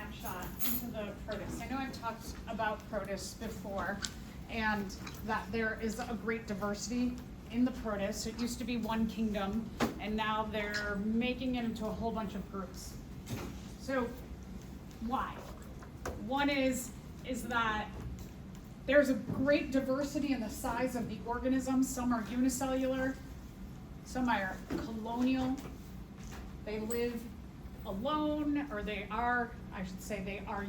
snapshot into the protists. I know I've talked about protists before, and that there is a great diversity in the protists. It used to be one kingdom, and now they're making it into a whole bunch of groups. So why? One is that there's a great diversity in the size of the organisms. Some are unicellular, some are colonial. They live alone, or they are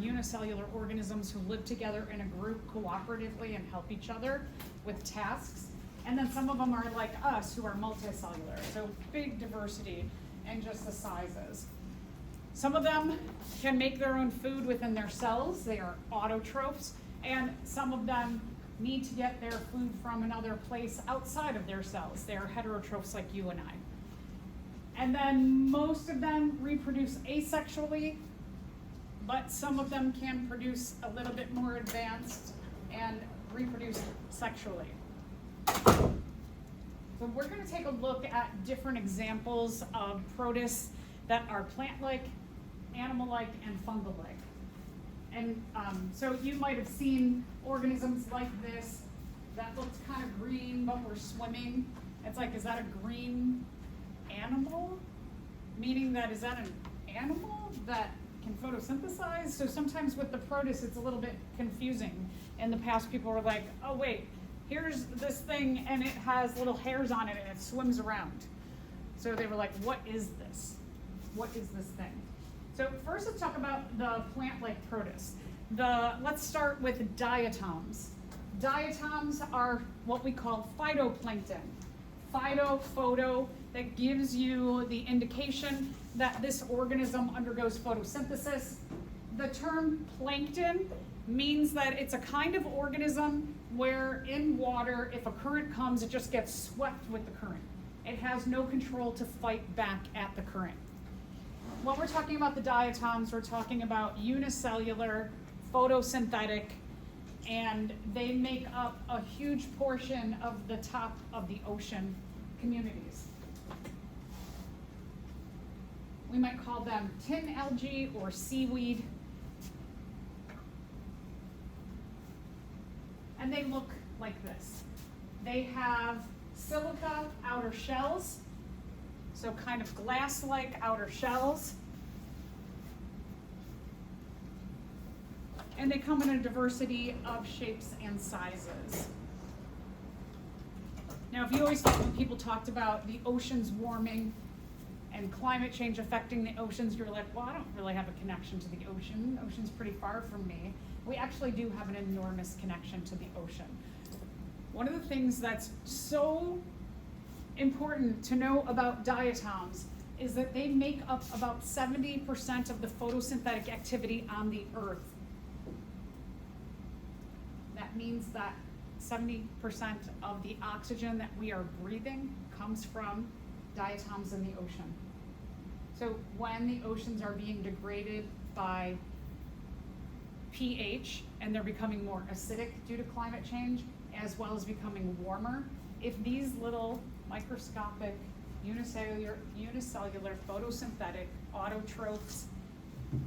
unicellular organisms who live together in a group cooperatively and help each other with tasks. And then some of them are like us, who are multicellular, so big diversity in just the sizes. Some of them can make their own food within their cells. They are autotrophs, and some of them need to get their food from another place outside of their cells. They are heterotrophs like you and I. And then most of them reproduce asexually, but some of them can produce a little bit more advanced and reproduce sexually. So we're going to take a look at different examples of protists that are plant-like, animal-like, and fungal-like. And so you might have seen organisms like this that looks kind of green, but we're swimming. It's like, is that a green animal? Meaning that, is that an animal that can photosynthesize? So sometimes with the protists, it's a little bit confusing. In the past, people were like, oh wait, here's this thing and it has little hairs on it and it swims around. So they were like, what is this? What is this thing? So first let's talk about the plant-like protists. Let's start with diatoms. Diatoms are what we call phytoplankton. Photo, that gives you the indication that this organism undergoes photosynthesis. The term plankton means that it's a kind of organism where in water, if a current comes, it just gets swept with the current. It has no control to fight back at the current. When we're talking about the diatoms, we're talking about unicellular, photosynthetic, and they make up a huge portion of the top of the ocean communities. We might call them tin algae or seaweed. And they look like this. They have silica outer shells, so kind of glass-like outer shells. And they come in a diversity of shapes and sizes. Now, if you always thought when people talked about the oceans warming and climate change affecting the oceans, you're like, well, I don't really have a connection to the ocean. The ocean's pretty far from me. We actually do have an enormous connection to the ocean. One of the things that's so important to know about diatoms is that they make up about 70% of the photosynthetic activity on the Earth. That means that 70% of the oxygen that we are breathing comes from diatoms in the ocean. So when the oceans are being degraded by pH and they're becoming more acidic due to climate change, as well as becoming warmer, if these little microscopic unicellular photosynthetic autotrophs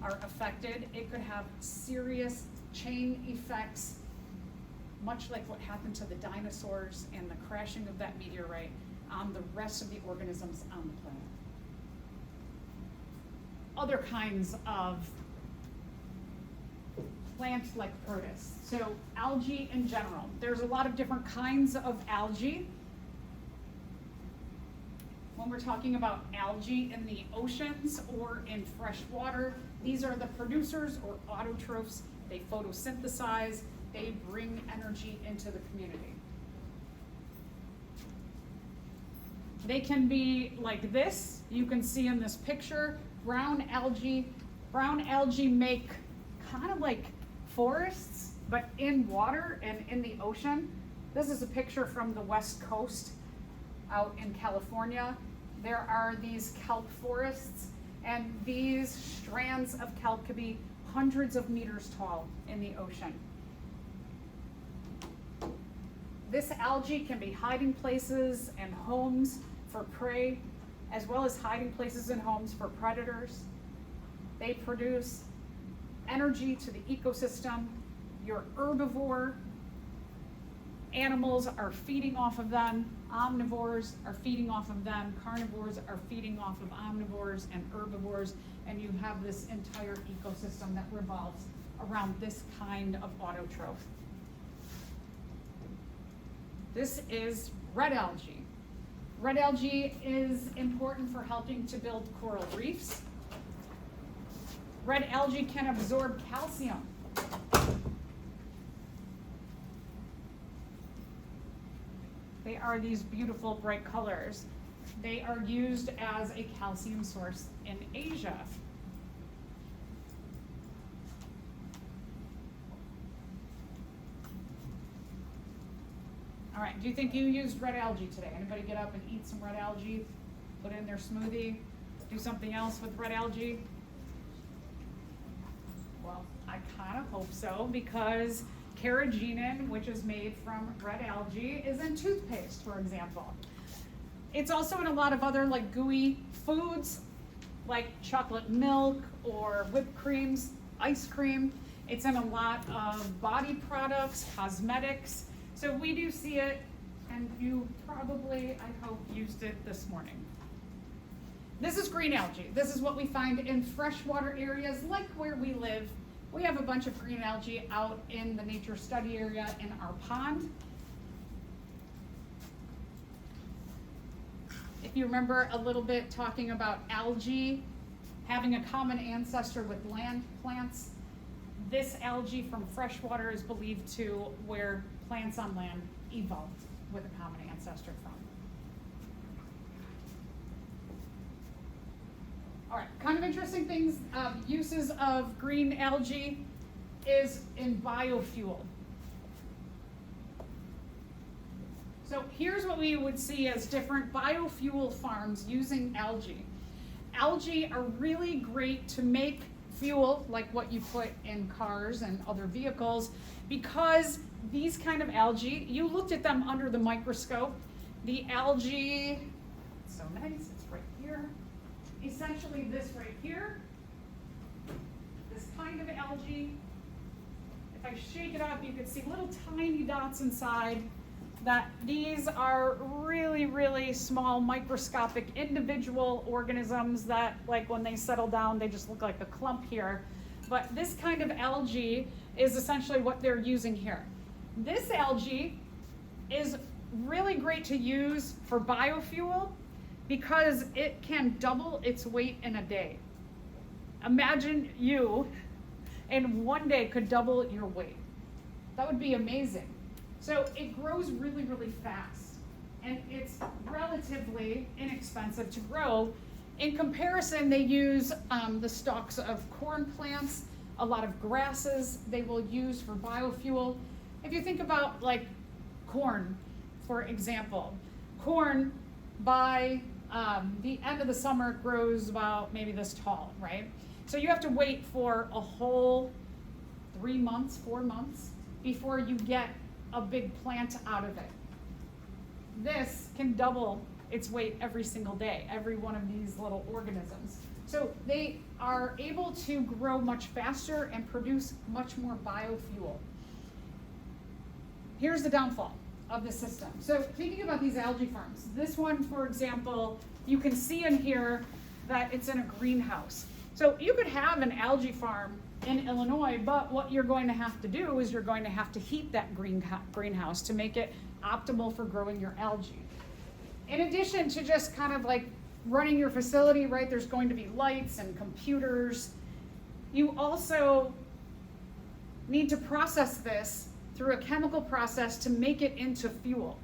are affected, it could have serious chain effects, much like what happened to the dinosaurs and the crashing of that meteorite on the rest of the organisms on the planet. Other kinds of plant-like protists. So algae in general. There's a lot of different kinds of algae. When we're talking about algae in the oceans or in fresh water, these are the producers or autotrophs. They photosynthesize. They bring energy into the community. They can be like this. You can see in this picture, brown algae. Brown algae make kind of like forests, but in water and in the ocean. This is a picture from the West Coast out in California. There are these kelp forests, and these strands of kelp could be hundreds of meters tall in the ocean. This algae can be hiding places and homes for prey, as well as hiding places and homes for predators. They produce energy to the ecosystem. You're herbivore. Animals are feeding off of them. Omnivores are feeding off of them. Carnivores are feeding off of omnivores and herbivores. And you have this entire ecosystem that revolves around this kind of autotroph. This is red algae. Red algae is important for helping to build coral reefs. Red algae can absorb calcium. They are these beautiful bright colors. They are used as a calcium source in Asia. All right, do you think you used red algae today? Anybody get up and eat some red algae, put it in their smoothie, do something else with red algae? Well, I kind of hope so, because carrageenan, which is made from red algae, is in toothpaste, for example. It's also in a lot of other like gooey foods, like chocolate milk or whipped creams, ice cream. It's in a lot of body products, cosmetics. So we do see it, and you probably, I hope, used it this morning. This is green algae. This is what we find in freshwater areas like where we live. We have a bunch of green algae out in the nature study area in our pond. If you remember a little bit talking about algae having a common ancestor with land plants, this algae from freshwater is believed to where plants on land evolved with a common ancestor from. All right, kind of interesting things, uses of green algae is in biofuel. So here's what we would see as different biofuel farms using algae. Algae are really great to make fuel, like what you put in cars and other vehicles, because these kind of algae, you looked at them under the microscope. The algae, it's so nice, it's right here. Essentially this right here, this kind of algae. If I shake it up, you can see little tiny dots inside. That these are really, really small microscopic individual organisms that, like, when they settle down, they just look like a clump here. But this kind of algae is essentially what they're using here. This algae is really great to use for biofuel because it can double its weight in a day. Imagine you in one day could double your weight. That would be amazing. So it grows really, really fast, and it's relatively inexpensive to grow. In comparison, they use the stalks of corn plants, a lot of grasses they will use for biofuel. If you think about like corn, for example, corn by the end of the summer grows about maybe this tall, right? So you have to wait for a whole 3 months, 4 months before you get a big plant out of it. This can double its weight every single day, every one of these little organisms. So they are able to grow much faster and produce much more biofuel. Here's the downfall of the system. So thinking about these algae farms, this one, for example, you can see in here that it's in a greenhouse. So you could have an algae farm in Illinois, but what you're going to have to do is you're going to have to heat that greenhouse to make it optimal for growing your algae. In addition to just kind of like running your facility, right, there's going to be lights and computers. You also need to process this through a chemical process to make it into fuel.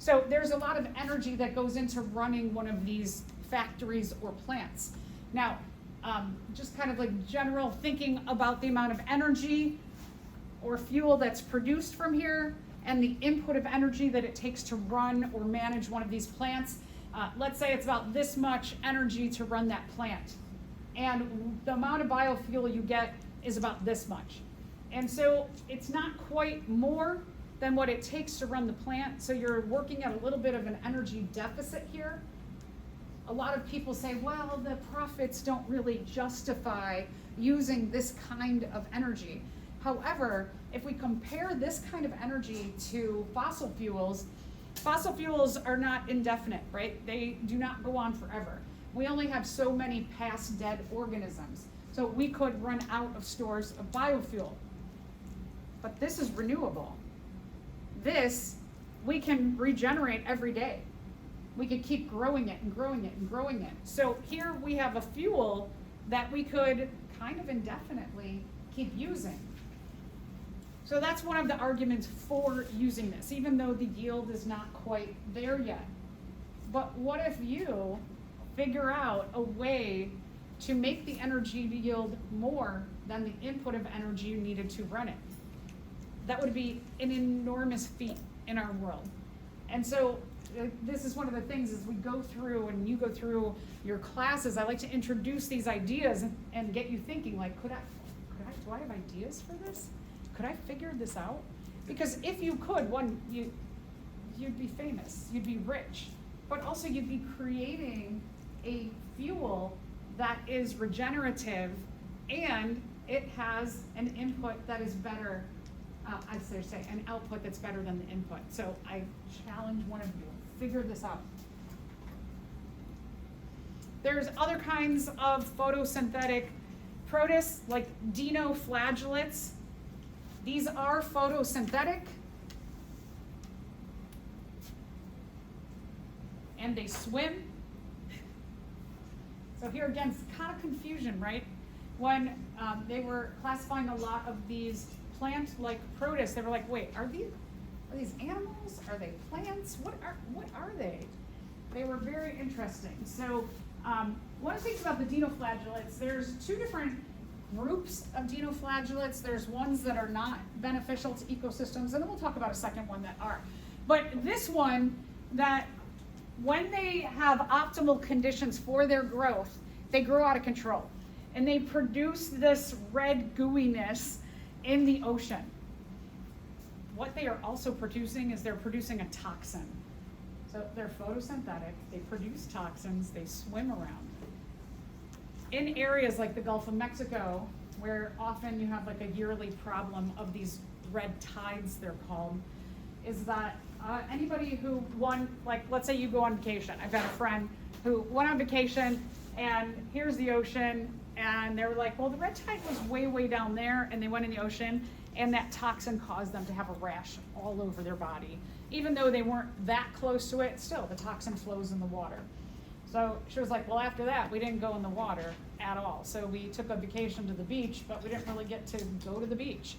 So there's a lot of energy that goes into running one of these factories or plants. Now, just kind of like general thinking about the amount of energy or fuel that's produced from here and the input of energy that it takes to run or manage one of these plants. Let's say it's about this much energy to run that plant. And the amount of biofuel you get is about this much. And so it's not quite more than what it takes to run the plant. So you're working at a little bit of an energy deficit here. a lot of people say, well, the prophets don't really justify using this kind of energy. However, if we compare this kind of energy to fossil fuels are not indefinite, right? They do not go on forever. We only have so many past dead organisms. So we could run out of stores of biofuel. But this is renewable. This, we can regenerate every day. We could keep growing it and growing it and growing it. So here we have a fuel that we could kind of indefinitely keep using. So that's one of the arguments for using this, even though the yield is not quite there yet. But what if you figure out a way to make the energy yield more than the input of energy you needed to run it? That would be an enormous feat in our world. And so this is one of the things as we go through and you go through your classes, I like to introduce these ideas and get you thinking like, do I have ideas for this? Could I figure this out? Because if you could, one, you'd be famous, you'd be rich, but also you'd be creating a fuel that is regenerative and it has an input that is better, an output that's better than the input. So I challenge one of you, figure this out. There's other kinds of photosynthetic protists like dinoflagellates. These are photosynthetic and they swim. So here again, it's kind of confusion, right? When they were classifying a lot of these plant-like protists, they were like, wait, are these animals? Are they plants? What are they? They were very interesting. So one of the things about the dinoflagellates, there's two different groups of dinoflagellates. There's ones that are not beneficial to ecosystems, and then we'll talk about a second one that are. But this one, that when they have optimal conditions for their growth, they grow out of control. And they produce this red gooiness in the ocean. What they are also producing is they're producing a toxin. So they're photosynthetic, they produce toxins, they swim around. In areas like the Gulf of Mexico, where often you have like a yearly problem of these red tides, they're called, is that anybody who let's say you go on vacation. I've got a friend who went on vacation and here's the ocean, and they were like, well, the red tide was way, way down there, and they went in the ocean, and that toxin caused them to have a rash all over their body. Even though they weren't that close to it, still the toxin flows in the water. So she was like, well, after that, we didn't go in the water at all. So we took a vacation to the beach, but we didn't really get to go to the beach.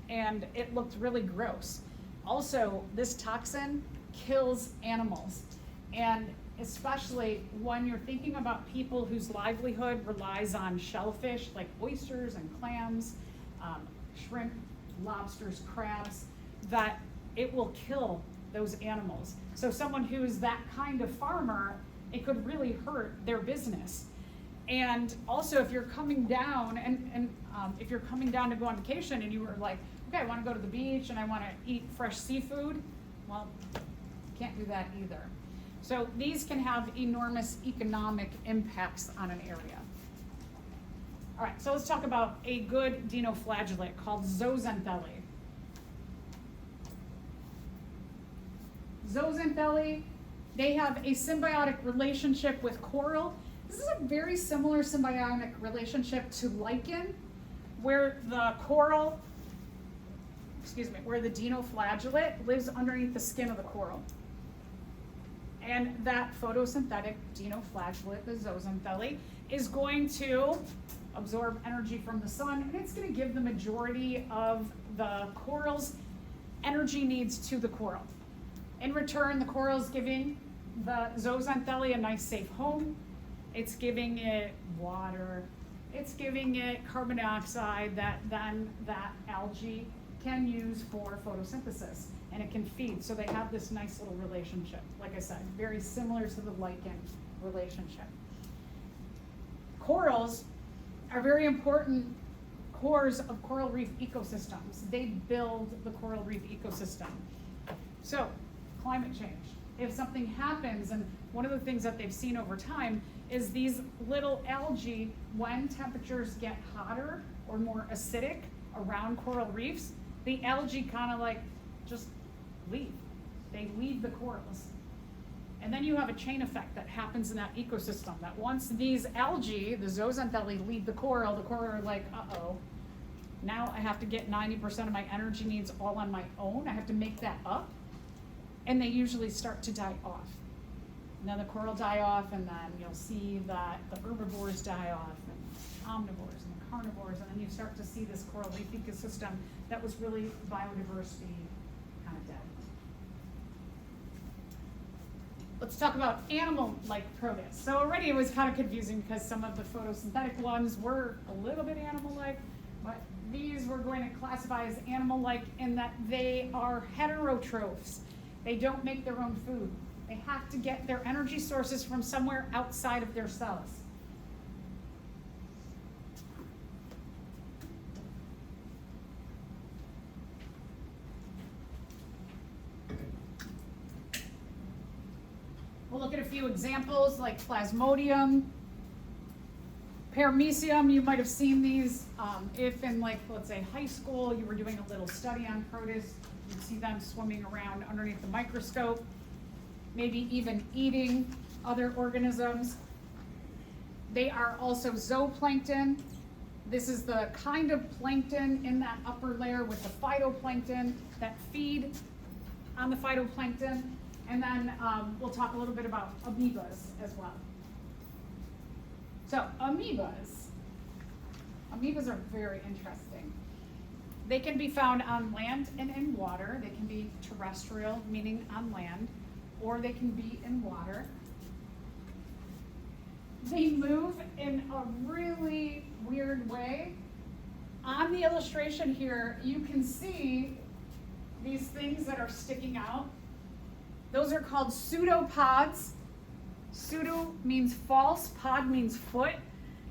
And it looked really gross. Also, this toxin kills animals. And especially when you're thinking about people whose livelihood relies on shellfish like oysters and clams, shrimp, lobsters, crabs, that it will kill those animals. So someone who's that kind of farmer, it could really hurt their business. And also if you're coming down if you're coming down to go on vacation and you were like, okay, I want to go to the beach and I want to eat fresh seafood, well, you can't do that either. So these can have enormous economic impacts on an area. All right, so let's talk about a good dinoflagellate called zooxanthellae. Zooxanthellae, they have a symbiotic relationship with coral. This is a very similar symbiotic relationship to lichen, where the dinoflagellate lives underneath the skin of the coral. And that photosynthetic dinoflagellate, the zooxanthellae, is going to absorb energy from the sun, and it's going to give the majority of the coral's energy needs to the coral. In return, the coral is giving the zooxanthellae a nice safe home. It's giving it water. It's giving it carbon dioxide that then that algae can use for photosynthesis, and it can feed. So they have this nice little relationship. Like I said, very similar to the lichen relationship. Corals are very important cores of coral reef ecosystems. They build the coral reef ecosystem. So, climate change. If something happens and one of the things that they've seen over time is these little algae, when temperatures get hotter or more acidic around coral reefs, the algae kind of like just leave. They leave the corals. And then you have a chain effect that happens in that ecosystem, that once these algae, the zooxanthellae, leave the coral are like, uh-oh, now I have to get 90% of my energy needs all on my own. I have to make that up. And they usually start to die off. And then the coral die off, and then you'll see that the herbivores die off, and omnivores and carnivores, and then you start to see this coral reef ecosystem that was really biodiversity kind of dead. Let's talk about animal-like protists. So already it was kind of confusing because some of the photosynthetic ones were a little bit animal-like, but these we're going to classify as animal-like in that they are heterotrophs. They don't make their own food. They have to get their energy sources from somewhere outside of their cells. We'll look at a few examples like Plasmodium, Paramecium. You might have seen these if in, like, let's say high school, you were doing a little study on protists. You'd see them swimming around underneath the microscope, maybe even eating other organisms. They are also zooplankton. This is the kind of plankton in that upper layer with the phytoplankton that feed on the phytoplankton. And then we'll talk a little bit about amoebas as well. So amoebas are very interesting. They can be found on land and in water. They can be terrestrial, meaning on land, or they can be in water. They move in a really weird way. On the illustration here, you can see these things that are sticking out. Those are called pseudopods. Pseudo means false, pod means foot.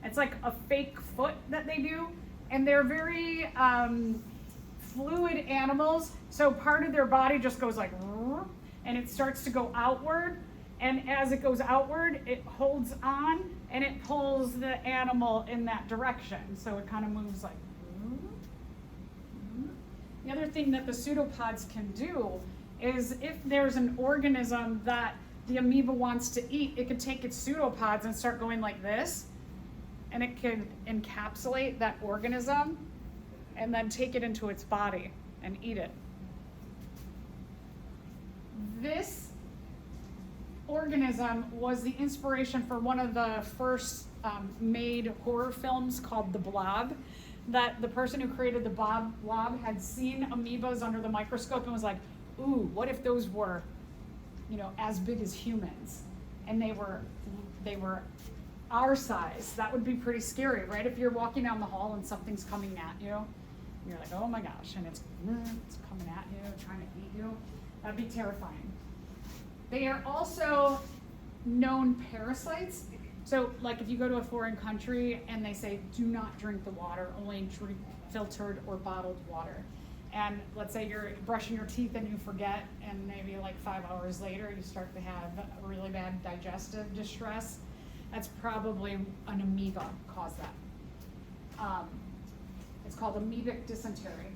It's like a fake foot that they do. And they're very fluid animals. So part of their body just goes like, and it starts to go outward. And as it goes outward, it holds on and it pulls the animal in that direction. So it kind of moves like. The other thing that the pseudopods can do is if there's an organism that the amoeba wants to eat, it could take its pseudopods and start going like this, and it could encapsulate that organism and then take it into its body and eat it. This organism was the inspiration for one of the first made horror films called The Blob, that the person who created the Blob had seen amoebas under the microscope and was like, ooh, what if those were, as big as humans, and they were our size? That would be pretty scary, right? If you're walking down the hall and something's coming at you, you're like, oh my gosh, and it's coming at you, trying to eat you. That'd be terrifying. They are also known parasites. So, like, if you go to a foreign country and they say, do not drink the water, only drink filtered or bottled water. And let's say you're brushing your teeth and you forget, and maybe like 5 hours later you start to have really bad digestive distress. That's probably an amoeba caused that. It's called amoebic dysentery.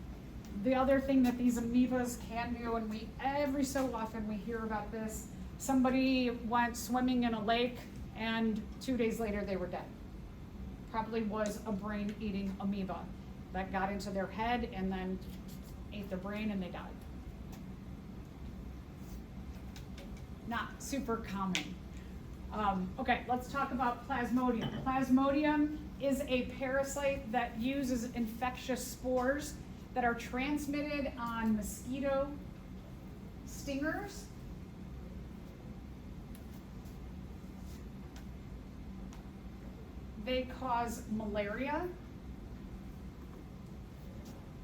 The other thing that these amoebas can do, and every so often we hear about this, somebody went swimming in a lake and 2 days later they were dead. Probably was a brain-eating amoeba that got into their head and then ate their brain and they died. Not super common. Okay, let's talk about Plasmodium. Plasmodium is a parasite that uses infectious spores that are transmitted on mosquito stingers. They cause malaria.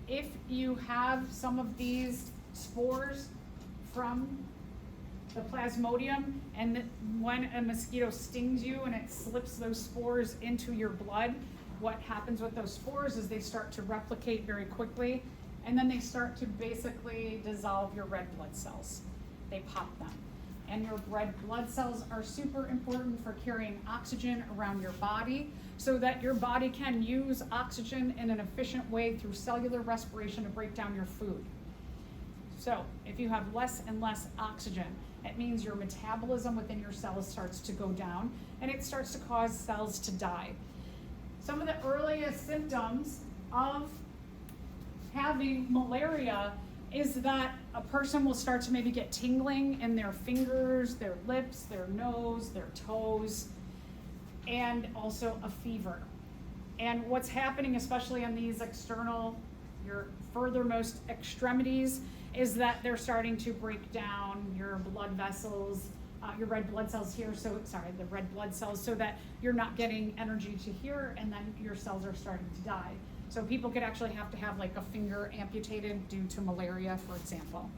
If you have some of these spores from the Plasmodium, and when a mosquito stings you and it slips those spores into your blood, what happens with those spores is they start to replicate very quickly, and then they start to basically dissolve your red blood cells. They pop them. And your red blood cells are super important for carrying oxygen around your body so that your body can use oxygen in an efficient way through cellular respiration to break down your food. So if you have less and less oxygen, it means your metabolism within your cells starts to go down and it starts to cause cells to die. Some of the earliest symptoms of having malaria is that a person will start to maybe get tingling in their fingers, their lips, their nose, their toes, and also a fever. And what's happening, especially on these external, your furthermost extremities, is that they're starting to break down your blood vessels, your red blood cells here, the red blood cells, so that you're not getting energy to here, and then your cells are starting to die. So people could actually have to have like a finger amputated due to malaria, for example.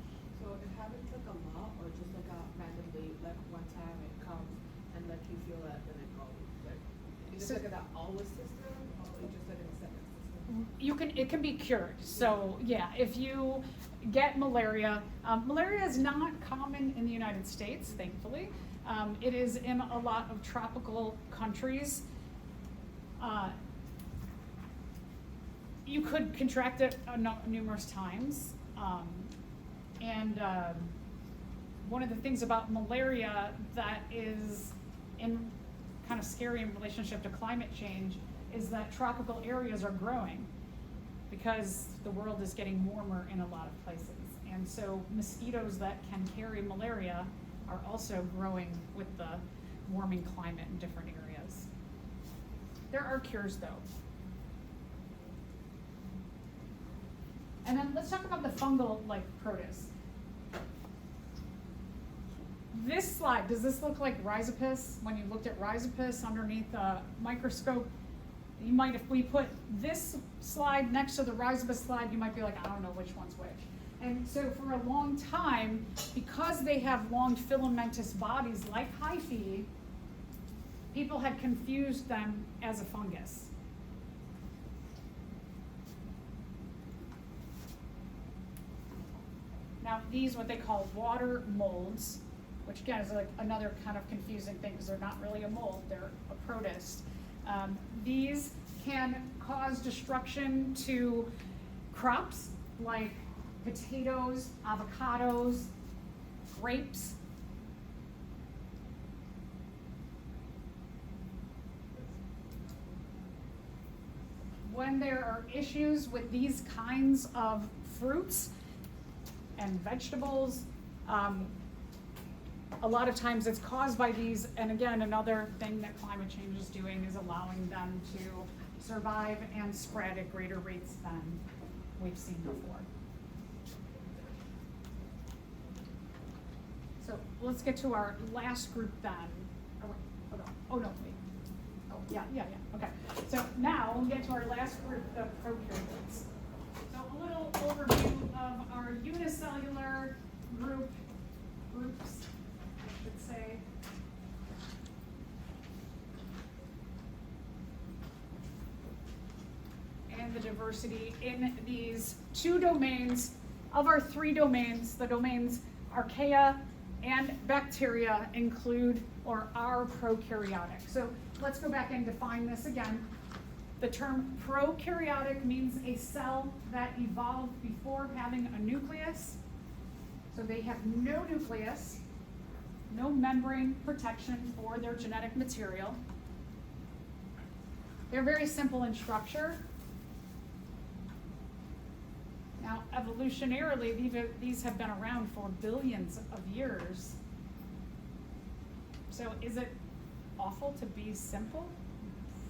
So it happens like a lot, or just like randomly, like one time it comes and like you feel that, then it goes. Like, is it like that always system, or just like in a separate system? It can be cured. So yeah, if you get malaria, malaria is not common in the United States, thankfully. It is in a lot of tropical countries. You could contract it numerous times. One of the things about malaria that is kind of scary in relationship to climate change is that tropical areas are growing because the world is getting warmer in a lot of places. And so mosquitoes that can carry malaria are also growing with the warming climate in different areas. There are cures though. And then let's talk about the fungal protists. This slide, does this look like rhizopus? When you looked at rhizopus underneath a microscope, you might, if we put this slide next to the rhizopus slide, you might be like, I don't know which one's which. And so for a long time, because they have long filamentous bodies like hyphae, people had confused them as a fungus. Now these, what they call water molds, which again is like another kind of confusing thing because they're not really a mold, they're a protist. These can cause destruction to crops like potatoes, avocados, grapes. When there are issues with these kinds of fruits and vegetables, a lot of times it's caused by these, and again, another thing that climate change is doing is allowing them to survive and spread at greater rates than we've seen before. So let's get to our last group then. Oh, wait, hold on. Oh, no, wait. Oh, yeah, okay. So now we'll get to our last group of prokaryotes. So a little overview of our unicellular groups, I should say. And the diversity in these two domains of our three domains. The domains archaea and bacteria include or are prokaryotic. So let's go back and define this again. The term prokaryotic means a cell that evolved before having a nucleus. So they have no nucleus, no membrane protection for their genetic material. They're very simple in structure. Now, evolutionarily, these have been around for billions of years. So is it awful to be simple?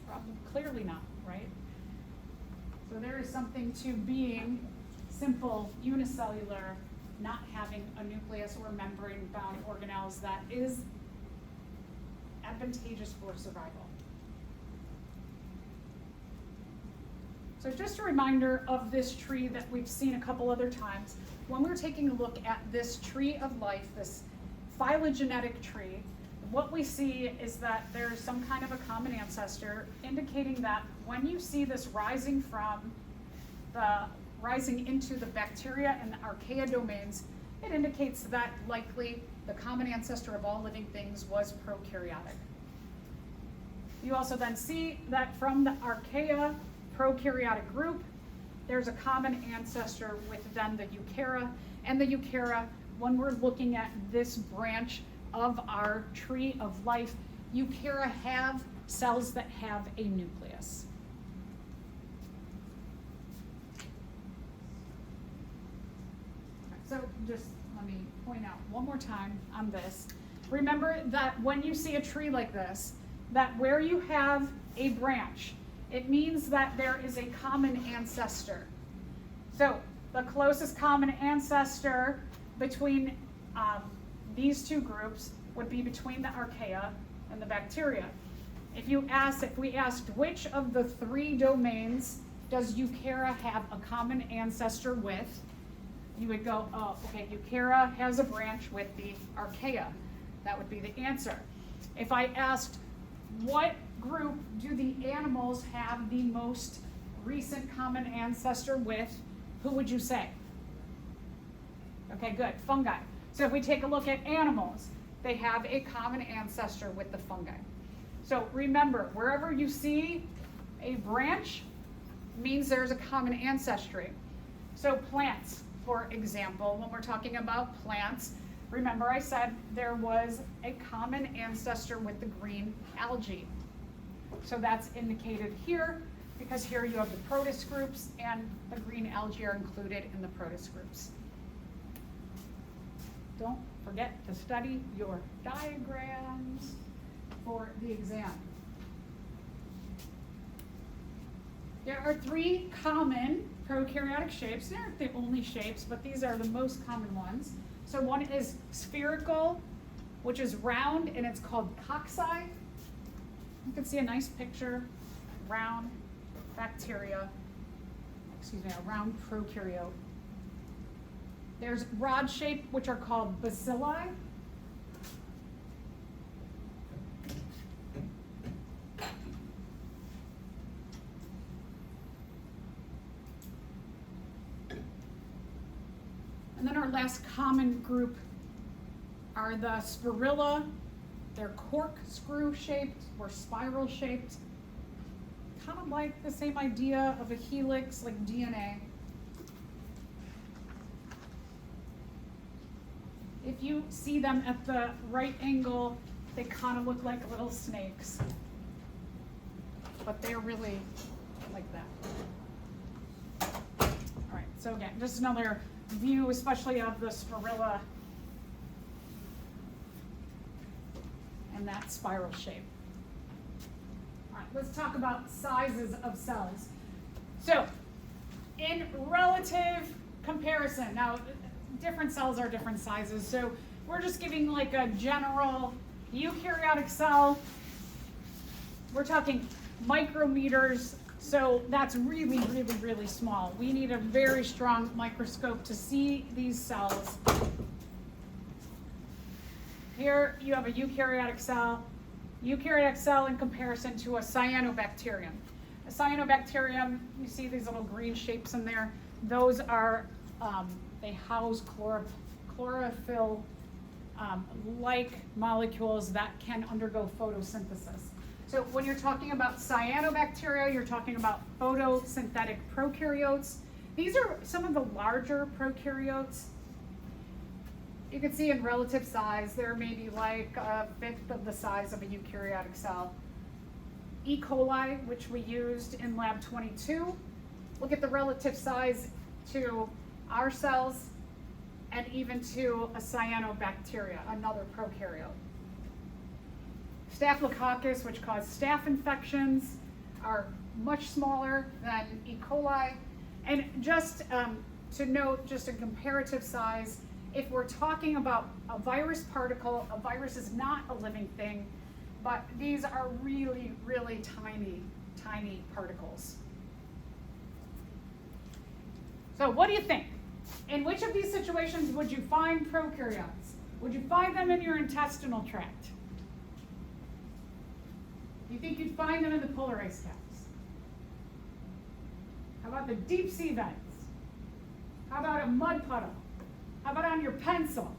Probably, clearly not, right? So there is something to being simple, unicellular, not having a nucleus or membrane-bound organelles that is advantageous for survival. So just a reminder of this tree that we've seen a couple other times. When we're taking a look at this tree of life, this phylogenetic tree, what we see is that there's some kind of a common ancestor, indicating that when you see this rising into the bacteria and the archaea domains, it indicates that likely the common ancestor of all living things was prokaryotic. You also then see that from the archaea prokaryotic group, there's a common ancestor with then the eukarya. And the eukarya, when we're looking at this branch of our tree of life, eukarya have cells that have a nucleus. So just let me point out one more time on this. Remember that when you see a tree like this, that where you have a branch, it means that there is a common ancestor. So the closest common ancestor between these two groups would be between the archaea and the bacteria. If we asked which of the three domains does eukarya have a common ancestor with, you would go, oh, okay, eukarya has a branch with the archaea. That would be the answer. If I asked what group do the animals have the most recent common ancestor with, who would you say? Okay, good, fungi. So if we take a look at animals, they have a common ancestor with the fungi. So remember, wherever you see a branch means there's a common ancestry. So plants, for example, when we're talking about plants, remember I said there was a common ancestor with the green algae. So that's indicated here because here you have the protist groups and the green algae are included in the protist groups. Don't forget to study your diagrams for the exam. There are three common prokaryotic shapes. They aren't the only shapes, but these are the most common ones. So one is spherical, which is round, and it's called cocci. You can see a nice picture, round bacteria, a round prokaryote. There's rod shape, which are called bacilli. And then our last common group are the spirilla. They're corkscrew shaped or spiral shaped. Kind of like the same idea of a helix, like DNA. If you see them at the right angle, they kind of look like little snakes. But they're really like that. All right, so again, just another view, especially of the spirilla and that spiral shape. All right, let's talk about sizes of cells. So, in relative comparison, now different cells are different sizes, so we're just giving like a general eukaryotic cell. We're talking micrometers, so that's really, really, really small. We need a very strong microscope to see these cells. Here you have a eukaryotic cell. Eukaryotic cell in comparison to a cyanobacterium. A cyanobacterium, you see these little green shapes in there. Those are, they house chlorophyll like molecules that can undergo photosynthesis. So when you're talking about cyanobacteria, you're talking about photosynthetic prokaryotes. These are some of the larger prokaryotes. You can see in relative size, they're maybe like a fifth of the size of a eukaryotic cell. E. coli, which we used in lab 22, look at the relative size to our cells and even to a cyanobacteria, another prokaryote. Staphylococcus, which cause staph infections, are much smaller than E. coli. And just to note, just a comparative size, if we're talking about a virus particle, a virus is not a living thing, but these are really, really tiny, tiny particles. So what do you think? In which of these situations would you find prokaryotes? Would you find them in your intestinal tract? Do you think you'd find them in the polar ice caps? How about the deep sea vents? How about a mud puddle? How about on your pencil?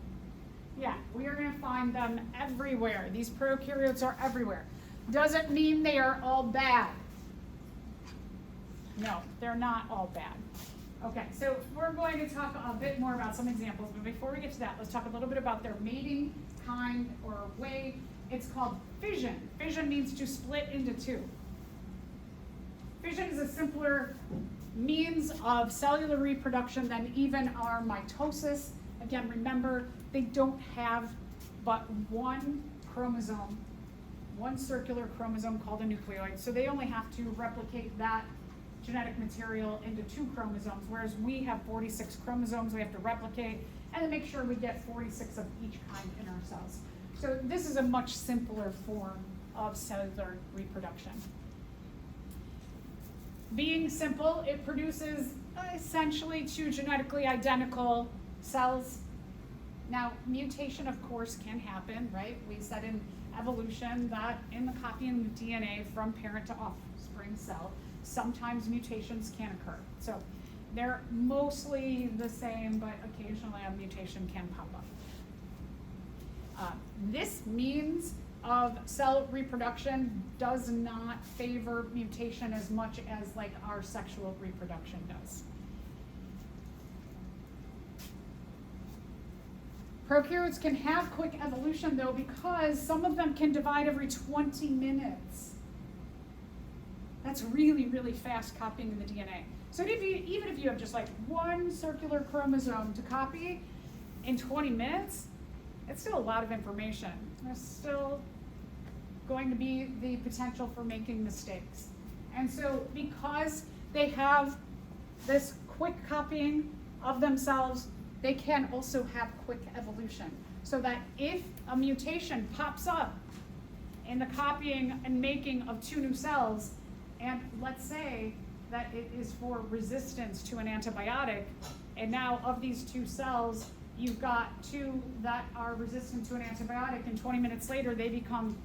Yeah, we are going to find them everywhere. These prokaryotes are everywhere. Doesn't mean they are all bad. No, they're not all bad. Okay, so we're going to talk a bit more about some examples, but before we get to that, let's talk a little bit about their mating kind or way. It's called fission. Fission means to split into two. Fission is a simpler means of cellular reproduction than even our mitosis. Again, remember, they don't have but one chromosome, one circular chromosome called a nucleoid, so they only have to replicate that genetic material into 2 chromosomes, whereas we have 46 chromosomes we have to replicate, and then make sure we get 46 of each kind in our cells. So this is a much simpler form of cellular reproduction. Being simple, it produces essentially 2 genetically identical cells. Now, mutation, of course, can happen, right? We said in evolution that in the copying of DNA from parent to offspring cell, sometimes mutations can occur. So they're mostly the same, but occasionally a mutation can pop up. This means of cell reproduction does not favor mutation as much as like our sexual reproduction does. Prokaryotes can have quick evolution though, because some of them can divide every 20 minutes. That's really, really fast copying in the DNA. So even if you have just like one circular chromosome to copy in 20 minutes, it's still a lot of information. There's still going to be the potential for making mistakes. And so because they have this quick copying of themselves, they can also have quick evolution. So that if a mutation pops up in the copying and making of 2 new cells, and let's say that it is for resistance to an antibiotic, and now of these 2 cells, you've got 2 that are resistant to an antibiotic, and 20 minutes later they become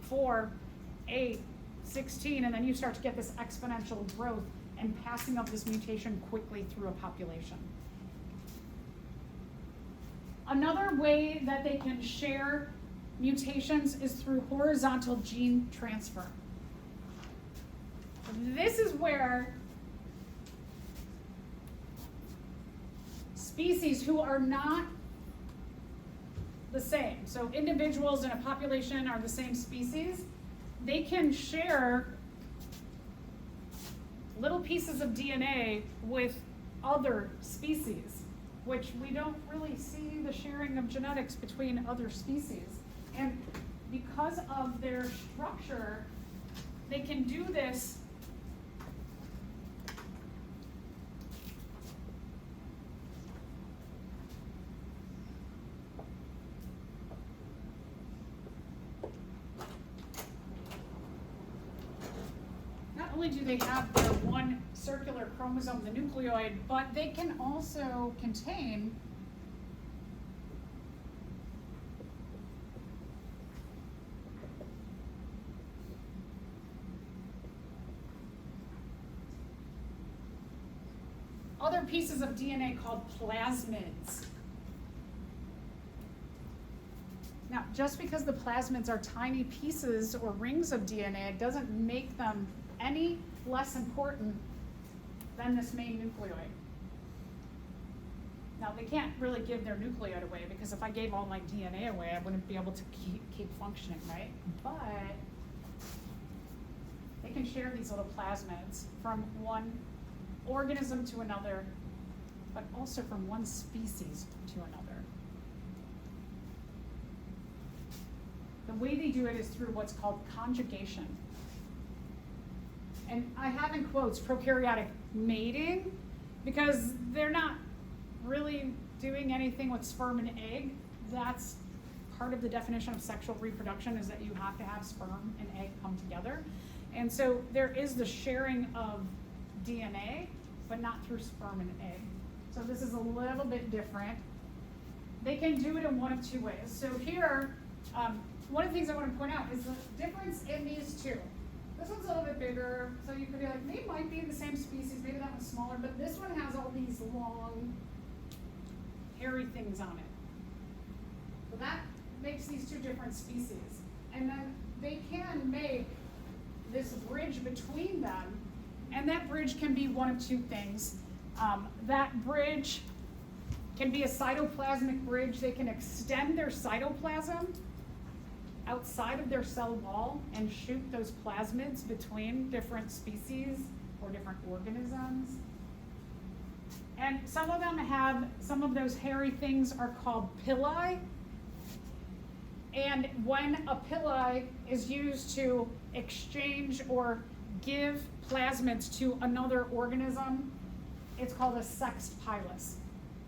4, 8, 16, and then you start to get this exponential growth and passing of this mutation quickly through a population. Another way that they can share mutations is through horizontal gene transfer. This is where species who are not the same, so individuals in a population are the same species, they can share little pieces of DNA with other species, which we don't really see the sharing of genetics between other species. And because of their structure, they can do this not only do they have their one circular chromosome, the nucleoid, but they can also contain other pieces of DNA called plasmids. Now, just because the plasmids are tiny pieces or rings of DNA, it doesn't make them any less important than this main nucleoid. Now, they can't really give their nucleoid away, because if I gave all my DNA away, I wouldn't be able to keep functioning, right? But they can share these little plasmids from one organism to another, but also from one species to another. The way they do it is through what's called conjugation. And I have in quotes prokaryotic mating, because they're not really doing anything with sperm and egg. That's part of the definition of sexual reproduction, is that you have to have sperm and egg come together. And so there is the sharing of DNA, but not through sperm and egg. So this is a little bit different. They can do it in one of 2 ways. So here, one of the things I want to point out is the difference in these 2. This one's a little bit bigger, so you could be like, they might be in the same species, maybe that one's smaller, but this one has all these long hairy things on it. So that makes these two different species. And then they can make this bridge between them, and that bridge can be one of two things. That bridge can be a cytoplasmic bridge. They can extend their cytoplasm outside of their cell wall and shoot those plasmids between different species or different organisms. And some of them have, some of those hairy things are called pili. And when a pili is used to exchange or give plasmids to another organism, it's called a sexed pilus.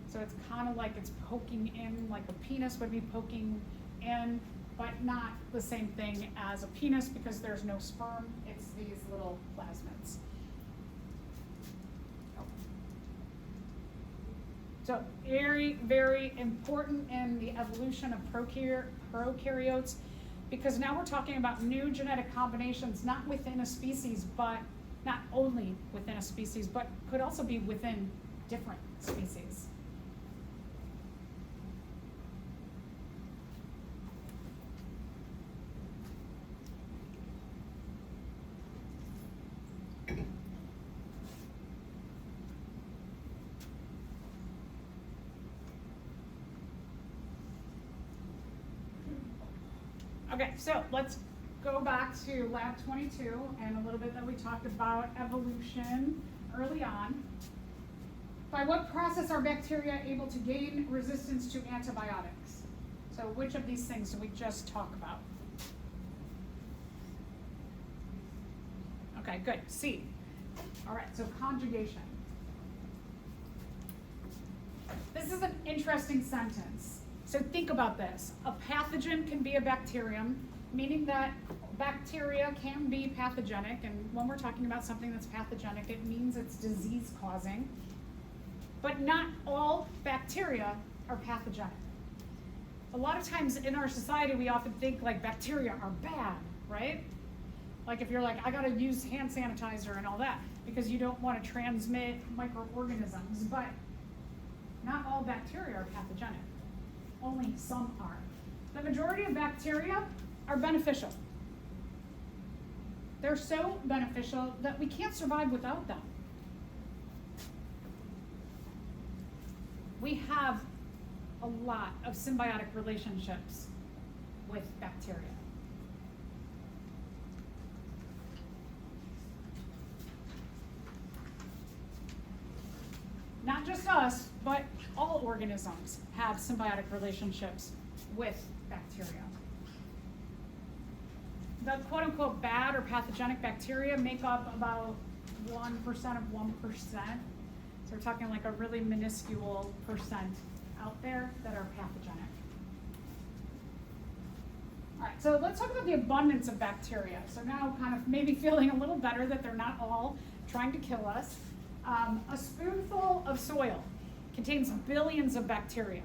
So it's kind of like it's poking in, like a penis would be poking in, but not the same thing as a penis because there's no sperm, it's these little plasmids. So very, very important in the evolution of prokaryotes, because now we're talking about new genetic combinations, not within a species, but not only within a species, but could also be within different species. Okay, so let's go back to lab 22 and a little bit that we talked about evolution early on. By what process are bacteria able to gain resistance to antibiotics? So which of these things did we just talk about? Okay, good, C. All right, so conjugation. This is an interesting sentence. So think about this. A pathogen can be a bacterium, meaning that bacteria can be pathogenic, and when we're talking about something that's pathogenic, it means it's disease-causing. But not all bacteria are pathogenic. A lot of times in our society, we often think like bacteria are bad, right? Like if you're like, I gotta use hand sanitizer and all that, because you don't want to transmit microorganisms, but not all bacteria are pathogenic. Only some are. The majority of bacteria are beneficial. They're so beneficial that we can't survive without them. We have a lot of symbiotic relationships with bacteria. Not just us, but all organisms have symbiotic relationships with bacteria. The quote-unquote bad or pathogenic bacteria make up about 1% of 1%. So we're talking like a really minuscule percent out there that are pathogenic. All right, so let's talk about the abundance of bacteria. So now kind of maybe feeling a little better that they're not all trying to kill us. A spoonful of soil contains billions of bacteria.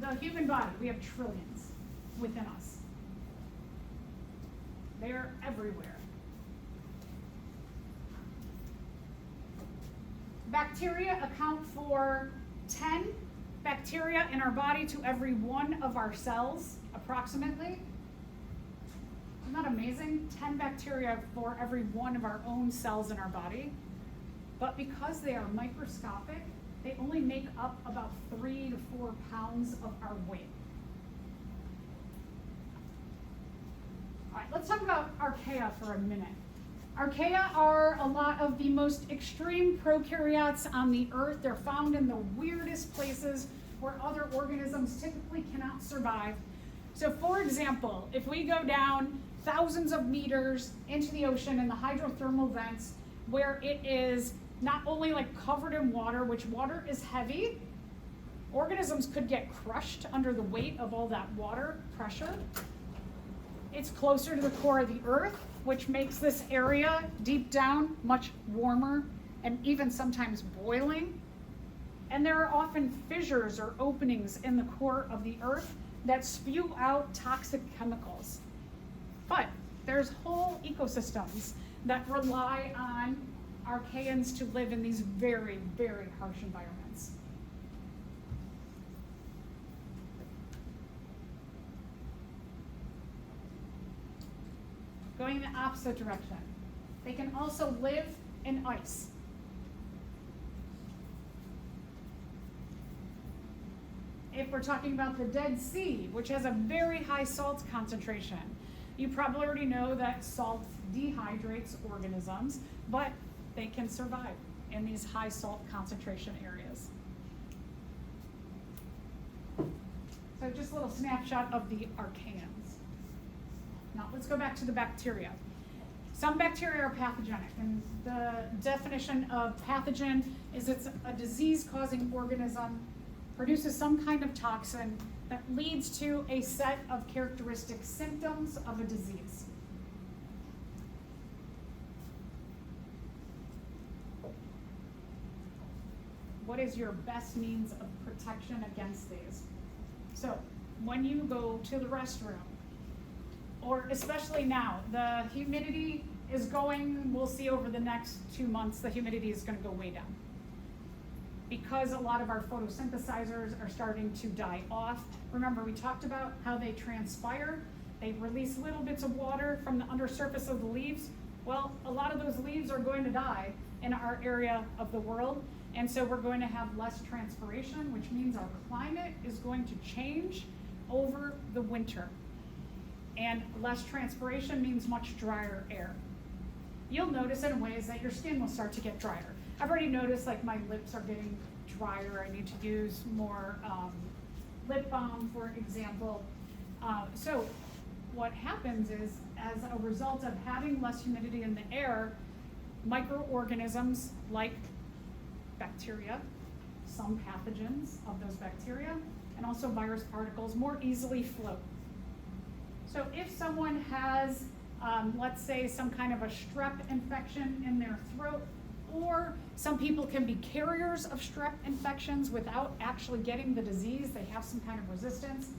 The human body, we have trillions within us. They're everywhere. Bacteria account for 10 bacteria in our body to every one of our cells, approximately. Isn't that amazing? 10 bacteria for every one of our own cells in our body. But because they are microscopic, they only make up about 3 to 4 pounds of our weight. All right, let's talk about archaea for a minute. Archaea are a lot of the most extreme prokaryotes on the earth. They're found in the weirdest places where other organisms typically cannot survive. So for example, if we go down thousands of meters into the ocean in the hydrothermal vents, where it is not only like covered in water, which water is heavy, organisms could get crushed under the weight of all that water pressure. It's closer to the core of the earth, which makes this area deep down much warmer and even sometimes boiling. And there are often fissures or openings in the core of the earth that spew out toxic chemicals. But there's whole ecosystems that rely on archaeans to live in these very, very harsh environments. going the opposite direction. They can also live in ice. If we're talking about the Dead Sea, which has a very high salt concentration, you probably already know that salt dehydrates organisms, but they can survive in these high salt concentration areas. So just a little snapshot of the archaeans. Now let's go back to the bacteria. Some bacteria are pathogenic, and the definition of pathogen is it's a disease-causing organism, produces some kind of toxin that leads to a set of characteristic symptoms of a disease. What is your best means of protection against these? So when you go to the restroom, or especially now, the humidity is going, we'll see over the next 2 months, the humidity is going to go way down. Because a lot of our photosynthesizers are starting to die off. Remember, we talked about how they transpire. They release little bits of water from the undersurface of the leaves. Well, a lot of those leaves are going to die in our area of the world. And so we're going to have less transpiration, which means our climate is going to change over the winter. And less transpiration means much drier air. You'll notice in ways that your skin will start to get drier. I've already noticed like my lips are getting drier. I need to use more lip balm, for example. So what happens is, as a result of having less humidity in the air, microorganisms like bacteria, some pathogens of those bacteria, and also virus particles more easily float. So if someone has, let's say, some kind of a strep infection in their throat, or some people can be carriers of strep infections without actually getting the disease, they have some kind of resistance,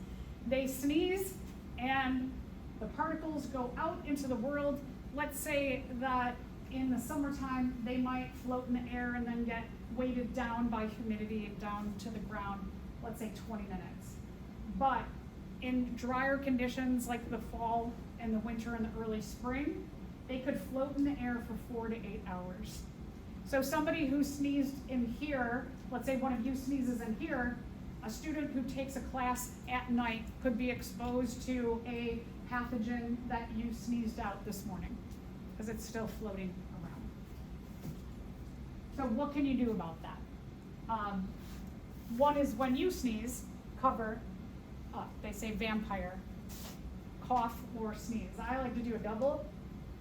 they sneeze and the particles go out into the world. Let's say that in the summertime, they might float in the air and then get weighted down by humidity and down to the ground, let's say 20 minutes. But in drier conditions like the fall and the winter and the early spring, they could float in the air for 4 to 8 hours. So somebody who sneezed in here, let's say one of you sneezes in here, a student who takes a class at night could be exposed to a pathogen that you sneezed out this morning because it's still floating around. So what can you do about that? One is when you sneeze, cover up. They say vampire, cough or sneeze. I like to do a double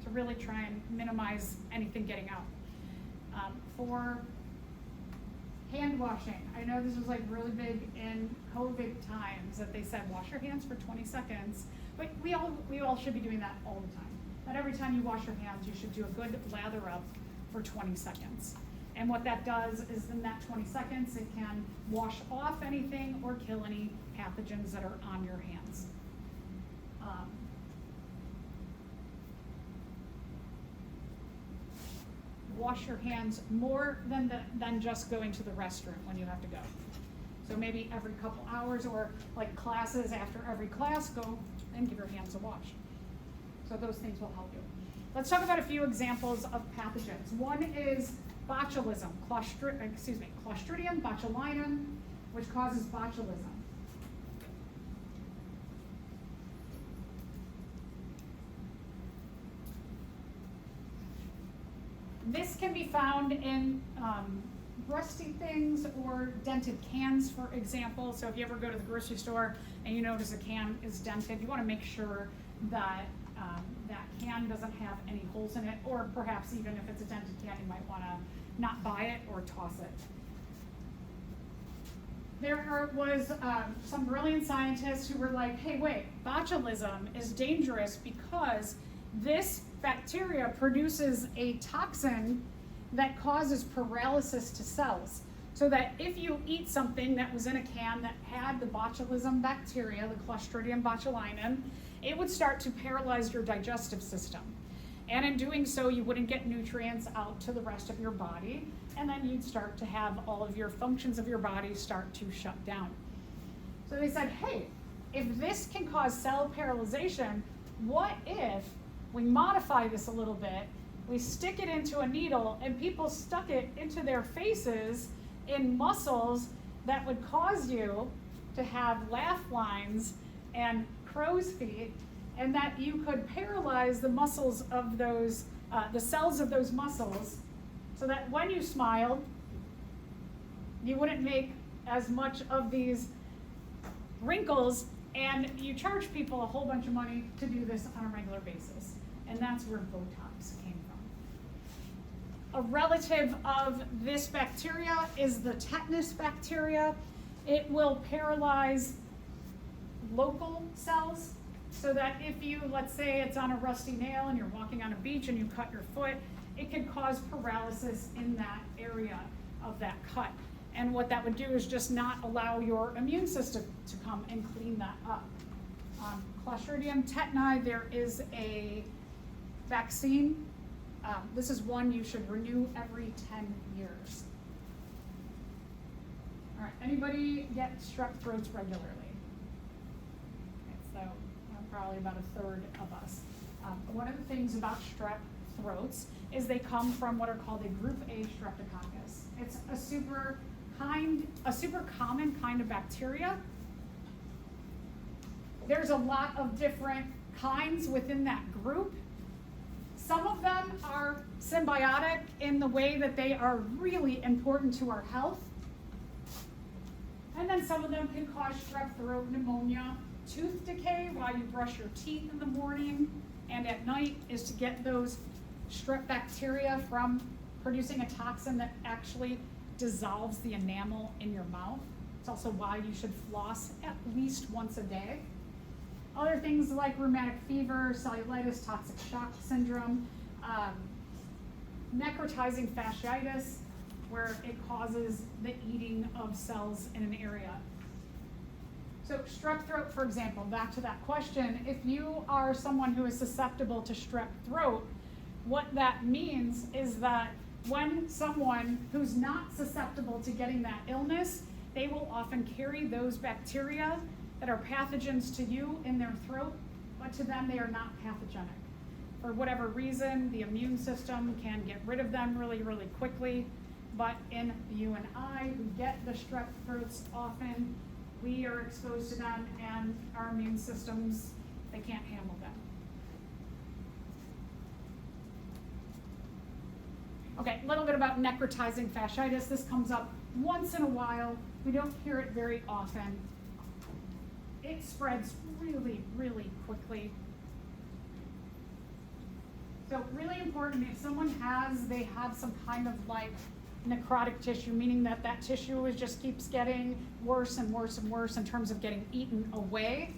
to really try and minimize anything getting out. For hand washing, I know this was like really big in COVID times that they said wash your hands for 20 seconds, but we all should be doing that all the time. That every time you wash your hands, you should do a good lather up for 20 seconds. And what that does is in that 20 seconds, it can wash off anything or kill any pathogens that are on your hands. Wash your hands more than just going to the restroom when you have to go. So maybe every couple hours, or like classes, after every class, go and give your hands a wash. So those things will help you. Let's talk about a few examples of pathogens. One is botulism, Clostridium botulinum, which causes botulism. This can be found in rusty things or dented cans, for example. So if you ever go to the grocery store and you notice a can is dented, you want to make sure that that can doesn't have any holes in it, or perhaps even if it's a dented can, you might want to not buy it or toss it. There was some brilliant scientists who were like, hey, wait, botulism is dangerous because this bacteria produces a toxin that causes paralysis to cells. So that if you eat something that was in a can that had the botulism bacteria, the Clostridium botulinum, it would start to paralyze your digestive system. And in doing so, you wouldn't get nutrients out to the rest of your body, and then you'd start to have all of your functions of your body start to shut down. So they said, hey, if this can cause cell paralyzation, what if We modify this a little bit. We stick it into a needle, and people stuck it into their faces in muscles that would cause you to have laugh lines and crow's feet, and that you could paralyze the muscles of those, the cells of those muscles, so that when you smiled, you wouldn't make as much of these wrinkles, and you charge people a whole bunch of money to do this on a regular basis. And that's where Botox came from. A relative of this bacteria is the tetanus bacteria. It will paralyze local cells, so that if you, let's say it's on a rusty nail and you're walking on a beach and you cut your foot, it could cause paralysis in that area of that cut. And what that would do is just not allow your immune system to come and clean that up. Clostridium tetani, there is a vaccine. This is one you should renew every 10 years. All right, anybody get strep throats regularly? Okay, so probably about a third of us. One of the things about strep throats is they come from what are called a group A streptococcus. It's a super common kind of bacteria. There's a lot of different kinds within that group. Some of them are symbiotic in the way that they are really important to our health. And then some of them can cause strep throat pneumonia. Tooth decay while you brush your teeth in the morning and at night is to get those strep bacteria from producing a toxin that actually dissolves the enamel in your mouth. It's also why you should floss at least once a day. Other things like rheumatic fever, cellulitis, toxic shock syndrome, necrotizing fasciitis, where it causes the eating of cells in an area. So strep throat, for example, back to that question, if you are someone who is susceptible to strep throat, what that means is that when someone who's not susceptible to getting that illness, they will often carry those bacteria that are pathogens to you in their throat, but to them they are not pathogenic. For whatever reason, the immune system can get rid of them really, really quickly, but in you and I who get the strep throats often, we are exposed to them and our immune systems, they can't handle them. Okay, a little bit about necrotizing fasciitis. This comes up once in a while. We don't hear it very often. It spreads really, really quickly. So really important, if someone they have some kind of like necrotic tissue, meaning that that tissue just keeps getting worse and worse and worse in terms of getting eaten away.